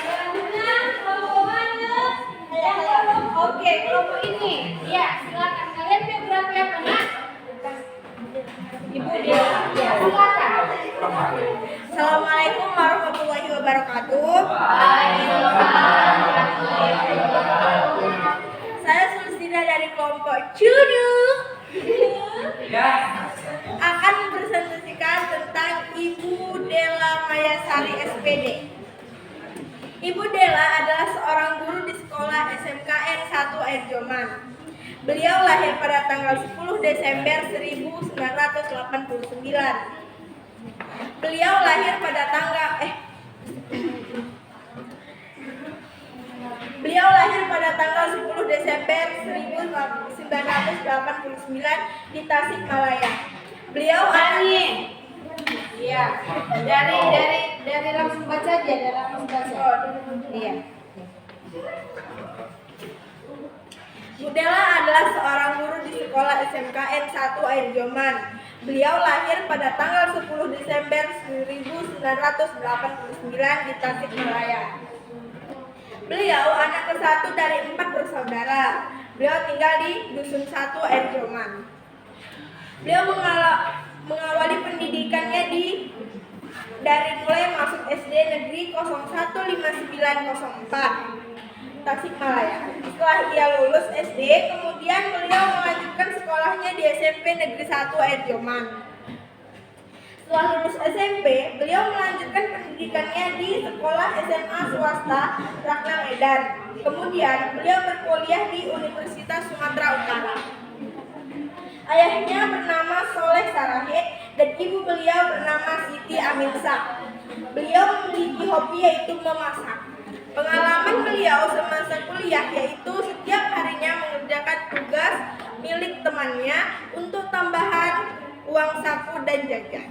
Selanjutnya kelompok mana? Oke, kelompok ini. Ya, silakan. Kalian biografi apa, Nak? Ibu dia. Ya, silakan. Assalamualaikum warahmatullahi wabarakatuh. Saya Sulistina dari kelompok Cudu. Akan mempresentasikan tentang Ibu Della Mayasari SPD. Ibu Della adalah seorang guru di sekolah SMKN 1 Erjoman. Beliau lahir pada tanggal 10 Desember 1989. Beliau lahir pada tanggal Beliau lahir pada tanggal 10 Desember 1989 di Tasikmalaya. Beliau Ani. Iya. Dari langsung baca aja, dari langsung baca. Iya. Bu Della adalah seorang guru di sekolah SMKN 1 Erjoman. Beliau lahir pada tanggal 10 Desember 1989 di Tasikmalaya. Beliau anak ke-1 dari 4 bersaudara. Beliau tinggal di Dusun 1 Erjoman. Beliau mengawali pendidikannya dari mulai masuk SD Negeri 015904 Tasikmalaya. Setelah ia lulus SD, kemudian beliau melanjutkan sekolahnya di SMP Negeri 1 Erjoman. Setelah lulus SMP, beliau melanjutkan pendidikannya di sekolah SMA swasta Ratna Medan. Kemudian beliau berkuliah di Universitas Sumatera Utara. Ayahnya bernama Soleh Sarahid dan ibu beliau bernama Siti Aminsah. Beliau memiliki hobi yaitu memasak. Pengalaman beliau semasa kuliah yaitu setiap harinya mengerjakan tugas milik temannya untuk tambahan uang saku dan jajan.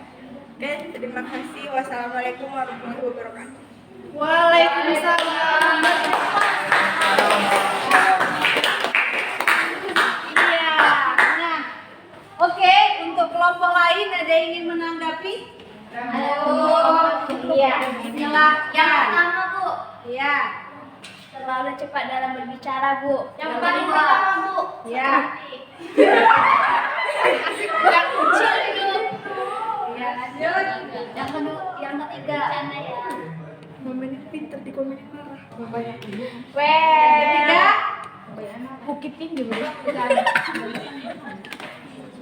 Oke, terima kasih. Wassalamualaikum warahmatullahi wabarakatuh. Waalaikumsalam. Iya. Nah, oke, untuk kelompok lain ada yang ingin menanggapi? Iya, silakan. Yang pertama, Bu. Iya. Terlalu cepat dalam berbicara, Bu. Yang paling pertama, Bu. Iya. Yang kecil itu. Iya, lanjut. Yang kedua, yang ketiga. Momennya pinter di komen marah. Ketiga. Bukit Tinggi, Bu.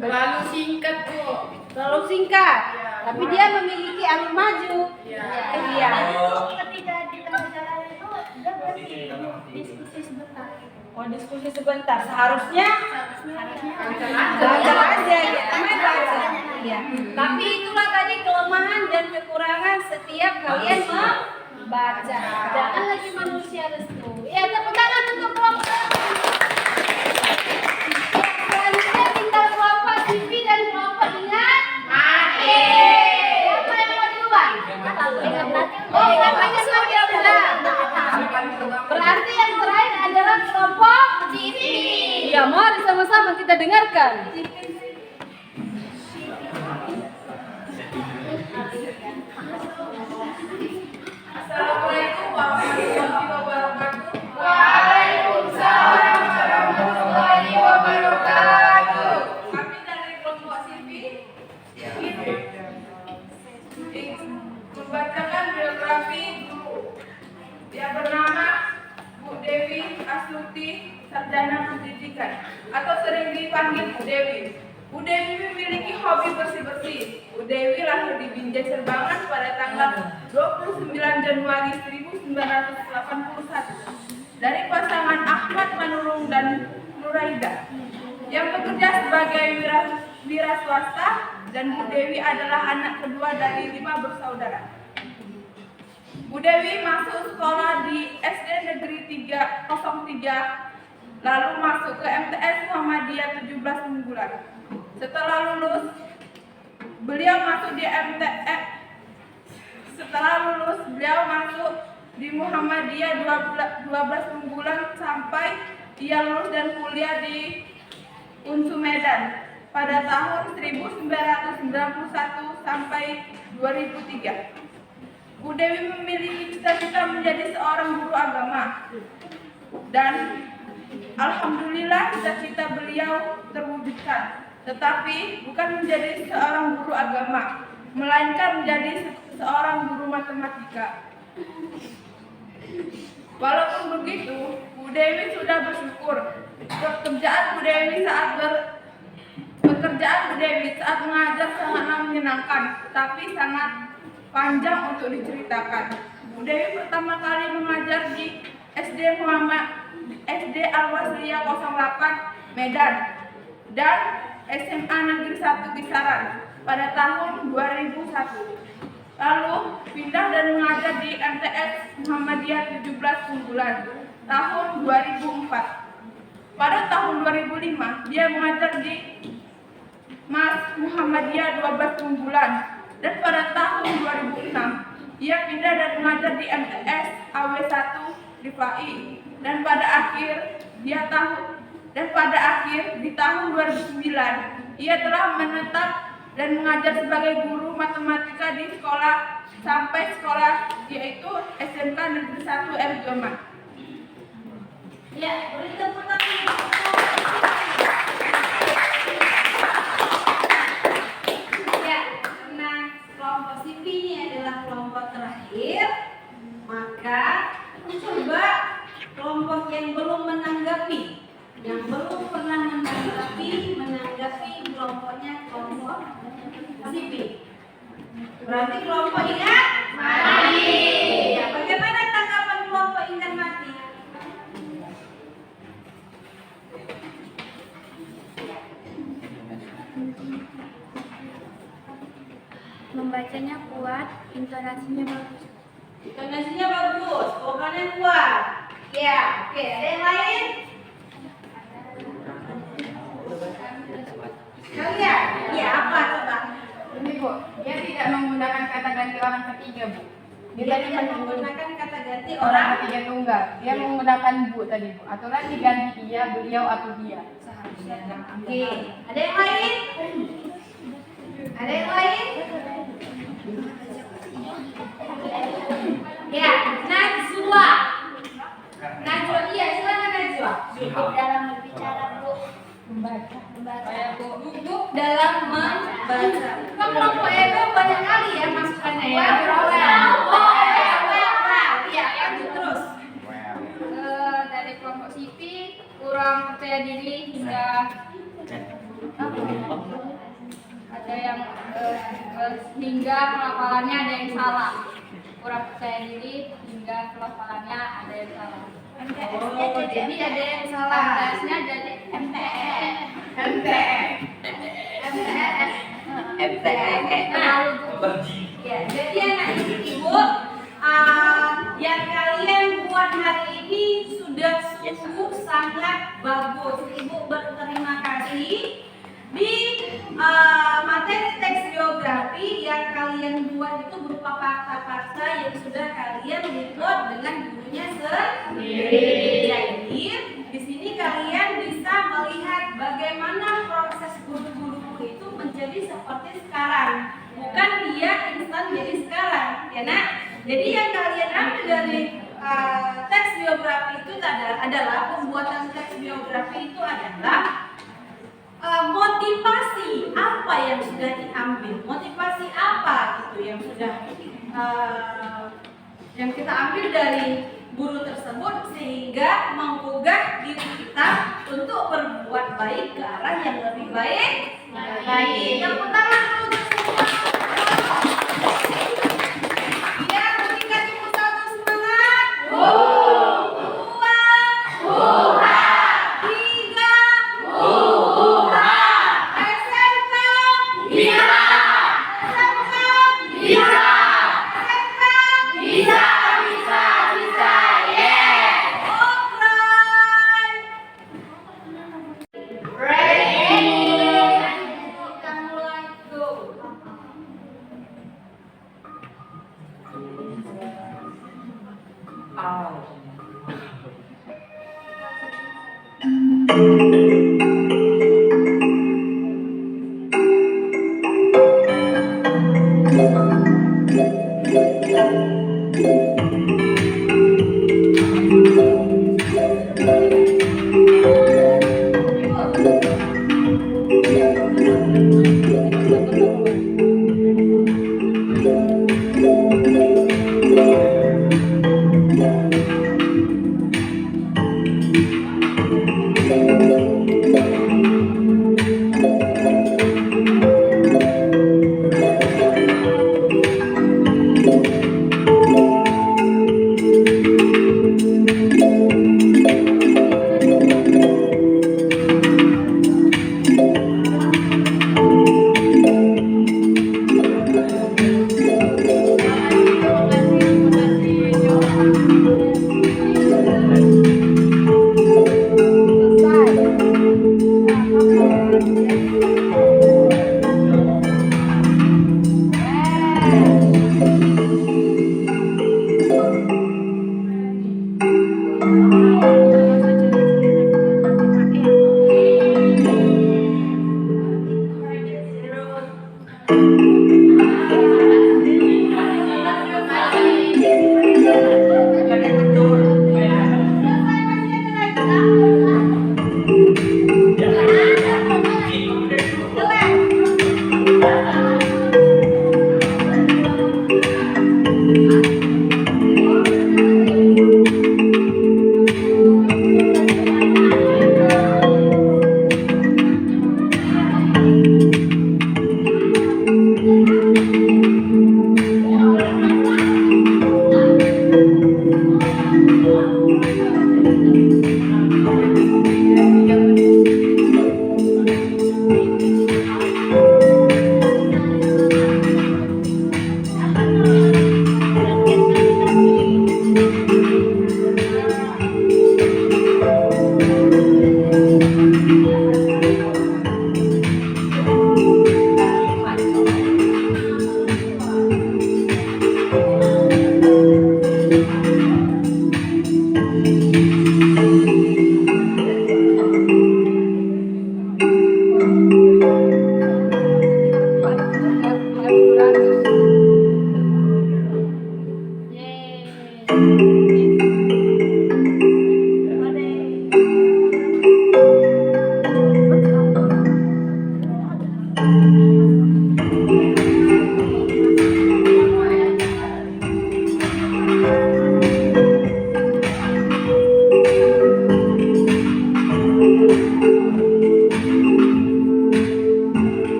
Terlalu singkat, Bu. Terlalu singkat. Tapi dia memiliki alur maju. Iya. Ketika di tengah jalan itu, dia berhenti diskusi sebentar. Mau diskusi sebentar. Seharusnya Harusnya belajar aja gitu. Baca. Iya. Tapi itulah tadi kelemahan dan kekurangan setiap kalian membaca. Jangan lagi manusia restu. Ya, tepuk tangan untuk kelompok. Selanjutnya tinggal kelompok TV dan kelompok dengan mati. Siapa yang mau duluan? Oh, katanya sudah benar. Berarti yang terakhir adalah kelompok TV. Ya, mari sama-sama kita dengarkan. Assalamualaikum warahmatullahi wabarakatuh. Astuti, Sarjana Pendidikan, atau sering dipanggil Bu Dewi. Bu Dewi memiliki hobi bersih-bersih. Bu Dewi lahir di Binjai Serbangan pada tanggal 29 Januari 1981 dari pasangan Ahmad Manurung dan Nuraida yang bekerja sebagai wira swasta, dan Bu Dewi adalah anak kedua dari 5 bersaudara. Bu Dewi masuk sekolah di SD Negeri 303, lalu masuk ke MTS Muhammadiyah 17 Unggulan. Setelah lulus, beliau masuk di Muhammadiyah 12 Unggulan sampai ia lulus dan kuliah di UNSU Medan pada tahun 1991 sampai 2003. Bu Dewi memiliki cita-cita menjadi seorang guru agama, dan alhamdulillah cita-cita beliau terwujudkan. Tetapi bukan menjadi seorang guru agama, melainkan menjadi seorang guru matematika. Walaupun begitu, Bu Dewi sudah bersyukur. Pekerjaan Bu Dewi saat mengajar sangatlah menyenangkan, tetapi sangat panjang untuk diceritakan. Bu Dewi pertama kali mengajar di SD Al-Wasliyah 08 Medan dan SMA Negeri 1 Kisaran pada tahun 2001. Lalu pindah dan mengajar di MTS Muhammadiyah 17 Unggulan tahun 2004. Pada tahun 2005 dia mengajar di Mas Muhammadiyah 12 Unggulan, dan pada tahun 2006 ia pindah dan mengajar di MTS AW1 Rifai, dan pada akhir di tahun 2009 ia telah menetap dan mengajar sebagai guru matematika di sekolah sampai sekolah, yaitu SMK Negeri 1 Erjoman. Ya, beri tepuk tangan. Ya, karena kelompok CP ini adalah kelompok terakhir, maka coba kelompok yang belum menanggapi, yang belum pernah menanggapi kelompoknya kelompok CP. Berarti kelompok ingat mati. Ya, bagaimana tanggapan kelompok ingat mati? Membacanya kuat, intonasinya bagus. Intonasinya bagus, vokalnya kuat. Ya, oke. Ada yang lain? Kalian? Ya, apa coba? Ini Bu, dia tidak menggunakan kata ganti orang ketiga Bu. Dia tadi menggunakan kata ganti orang ketiga tunggal. Dia menggunakan Bu tadi Bu. Aturan diganti dia, beliau atau dia. Oke. Ada yang lain? Ada yang lain? Ya, Najwa. Najwa, iya, silakan Najwa. Duduk dalam berbicara, Bu. Membaca. Duduk dalam membaca. Kelompok itu banyak kali ya masukannya ya. Iya, lanjut terus. Dari kelompok CP kurang percaya diri hingga ada yang hingga pelafalannya ada yang salah. Kurang percaya diri hingga pelafalannya ada yang salah. Oh, jadi ada yang salah. MTS-nya jadi MTS. Ya, jadi anak ibu, yang kalian buat hari ini sudah sungguh sangat bagus. Ibu berterima kasih. Di materi teks geografi yang kalian buat itu berupa fakta-fakta yang sudah kalian record dengan gurunya sendiri. Jadi di sini kalian bisa melihat bagaimana proses guru-guru itu menjadi seperti sekarang. Bukan dia instan jadi sekarang, ya nak. Jadi yang kalian ambil dari teks biografi itu adalah pembuatan teks biografi itu adalah motivasi apa yang sudah diambil, motivasi apa gitu yang sudah yang kita ambil guru tersebut sehingga menggugah diri kita untuk berbuat baik ke arah yang lebih baik. Tepuk tangan dulu semua. Ya, ketika ibu satu semangat. Dua. Tiga. SMK. Bisa.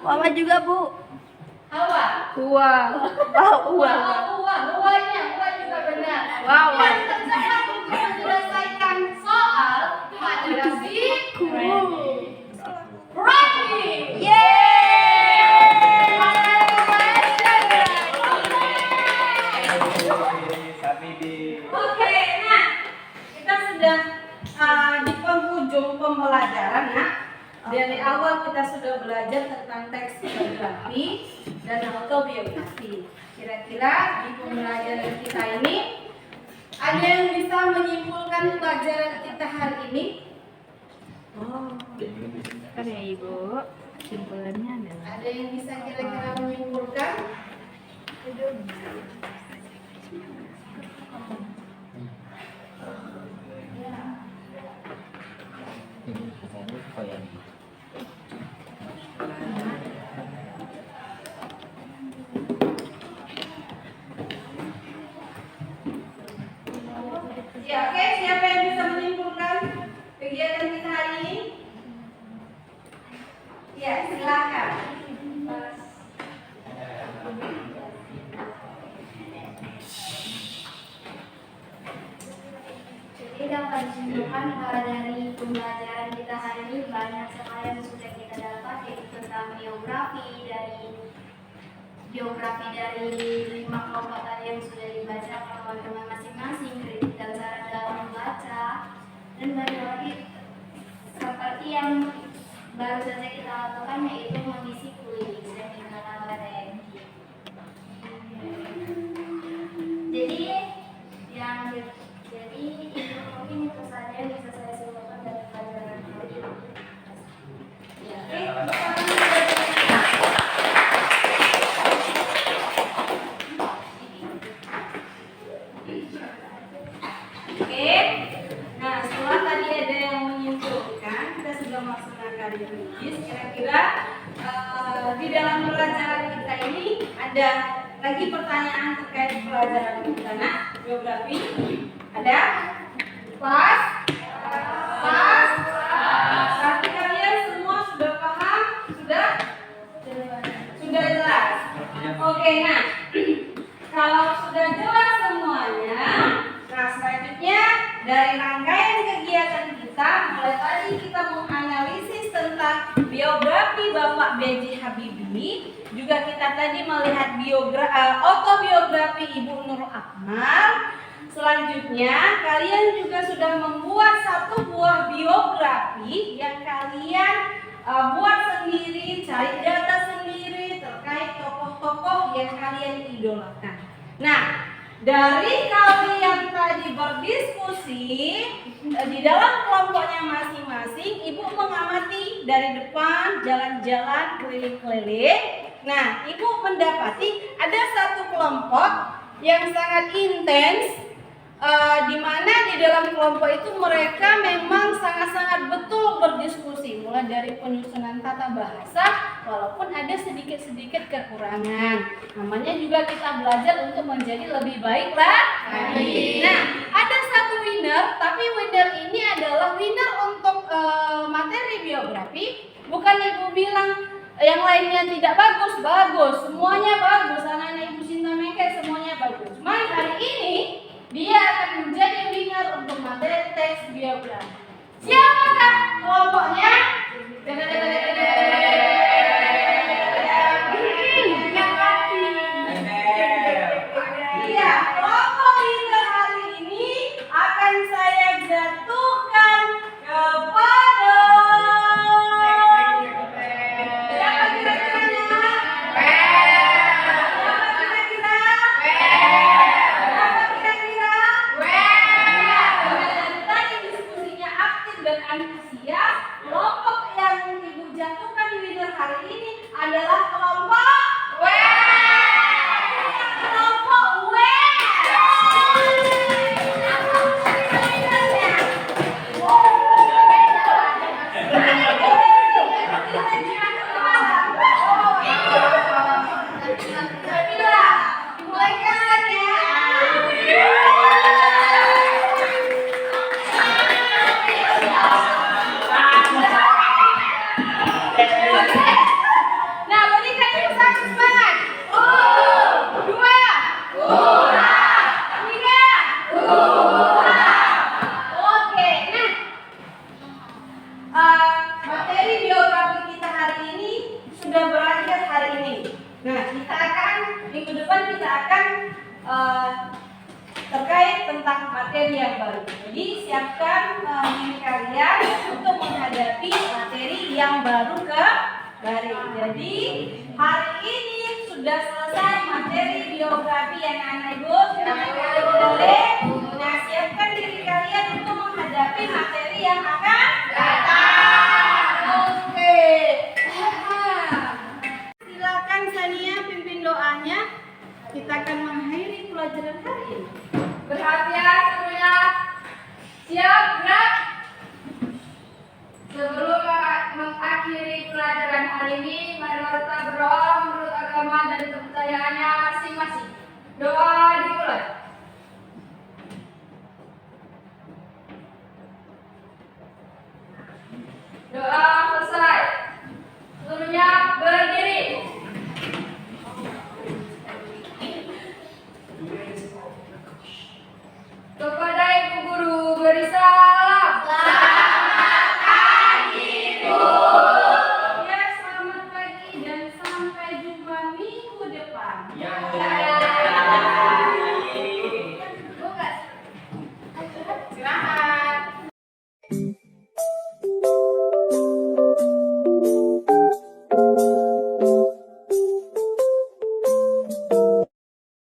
Wawa juga, Bu. Hawa. Uwa. Uwa. Uwanya juga benar. Wawa. Yang tercepat untuk menyelesaikan soal adalah si Rani. sudah di penghujung pembelajaran ya. Dari awal kita sudah belajar tentang teks biografi dan autobiografi. Kira-kira di pembelajaran kita ini ada yang bisa menyimpulkan pelajaran kita hari ini? Ada ya Ibu, simpulannya adalah Ada yang bisa kira-kira menyimpulkan? Ya, oke, siapa yang bisa menyimpulkan kegiatan kita hari ini? Ya, silakan. Jadi dapat disimpulkan dari pembelajaran kita hari ini banyak sekali yang sudah kita dapat, yaitu tentang biografi dari 5 kelompok tadi yang sudah dibaca teman-teman masing-masing, kritik dan cara dalam membaca, dan banyak lagi seperti yang baru saja kita lakukan, yaitu mengisi kuis yang digunakan oleh TNI. Jadi itu mungkin itu saja yang bisa saya simpulkan dari pelajaran hari ini. Oke. Nah, setelah tadi ada yang menyimpulkan, kita sudah masuk ke karya logis. Kira-kira di dalam pelajaran kita ini ada lagi pertanyaan terkait pelajaran kita. Nah, biografi ada? Pas? Berarti kalian semua sudah paham? Sudah jelas? Oke, nah kalau sudah jelas semuanya, nah selanjutnya dari rangkaian kegiatan kita, mulai tadi kita menganalisis tentang biografi Bapak B.J. Habibie, juga kita tadi melihat autobiografi Ibu Nur Akmal. Selanjutnya kalian juga sudah membuat satu buah biografi yang kalian buat sendiri, cari data sendiri terkait tokoh-tokoh yang kalian idolakan. Nah, dari kalian tadi berdiskusi di dalam kelompoknya masing-masing, Ibu mengamati dari depan jalan-jalan keliling-keliling. Nah, Ibu mendapati ada satu kelompok yang sangat intens, di mana di dalam kelompok itu mereka memang sangat-sangat betul berdiskusi, mulai dari penyusunan tata bahasa, walaupun ada sedikit-sedikit kekurangan. Namanya juga kita belajar untuk menjadi lebih baik lagi. Nah, ada satu winner, tapi winner ini adalah winner untuk materi biografi. Bukan Ibu bilang yang lainnya tidak bagus, semuanya bagus. Anak-anak Ibu Sinta Mengke semuanya bagus. Cuma hari ini dia akan menjadi winner untuk materi teks biografi. Siapakah kelompoknya? Iya, kelompok winner hari ini akan saya jatuhkan kepada siapa kira-kiranya? Dan antusias, kelompok yang Ibu jatuhkan winner hari ini adalah kelompok W. Kelompok W. mempersiapkan diri kalian untuk menghadapi materi yang baru kemarin. Jadi hari ini sudah selesai materi biografi yang anak ibu. Boleh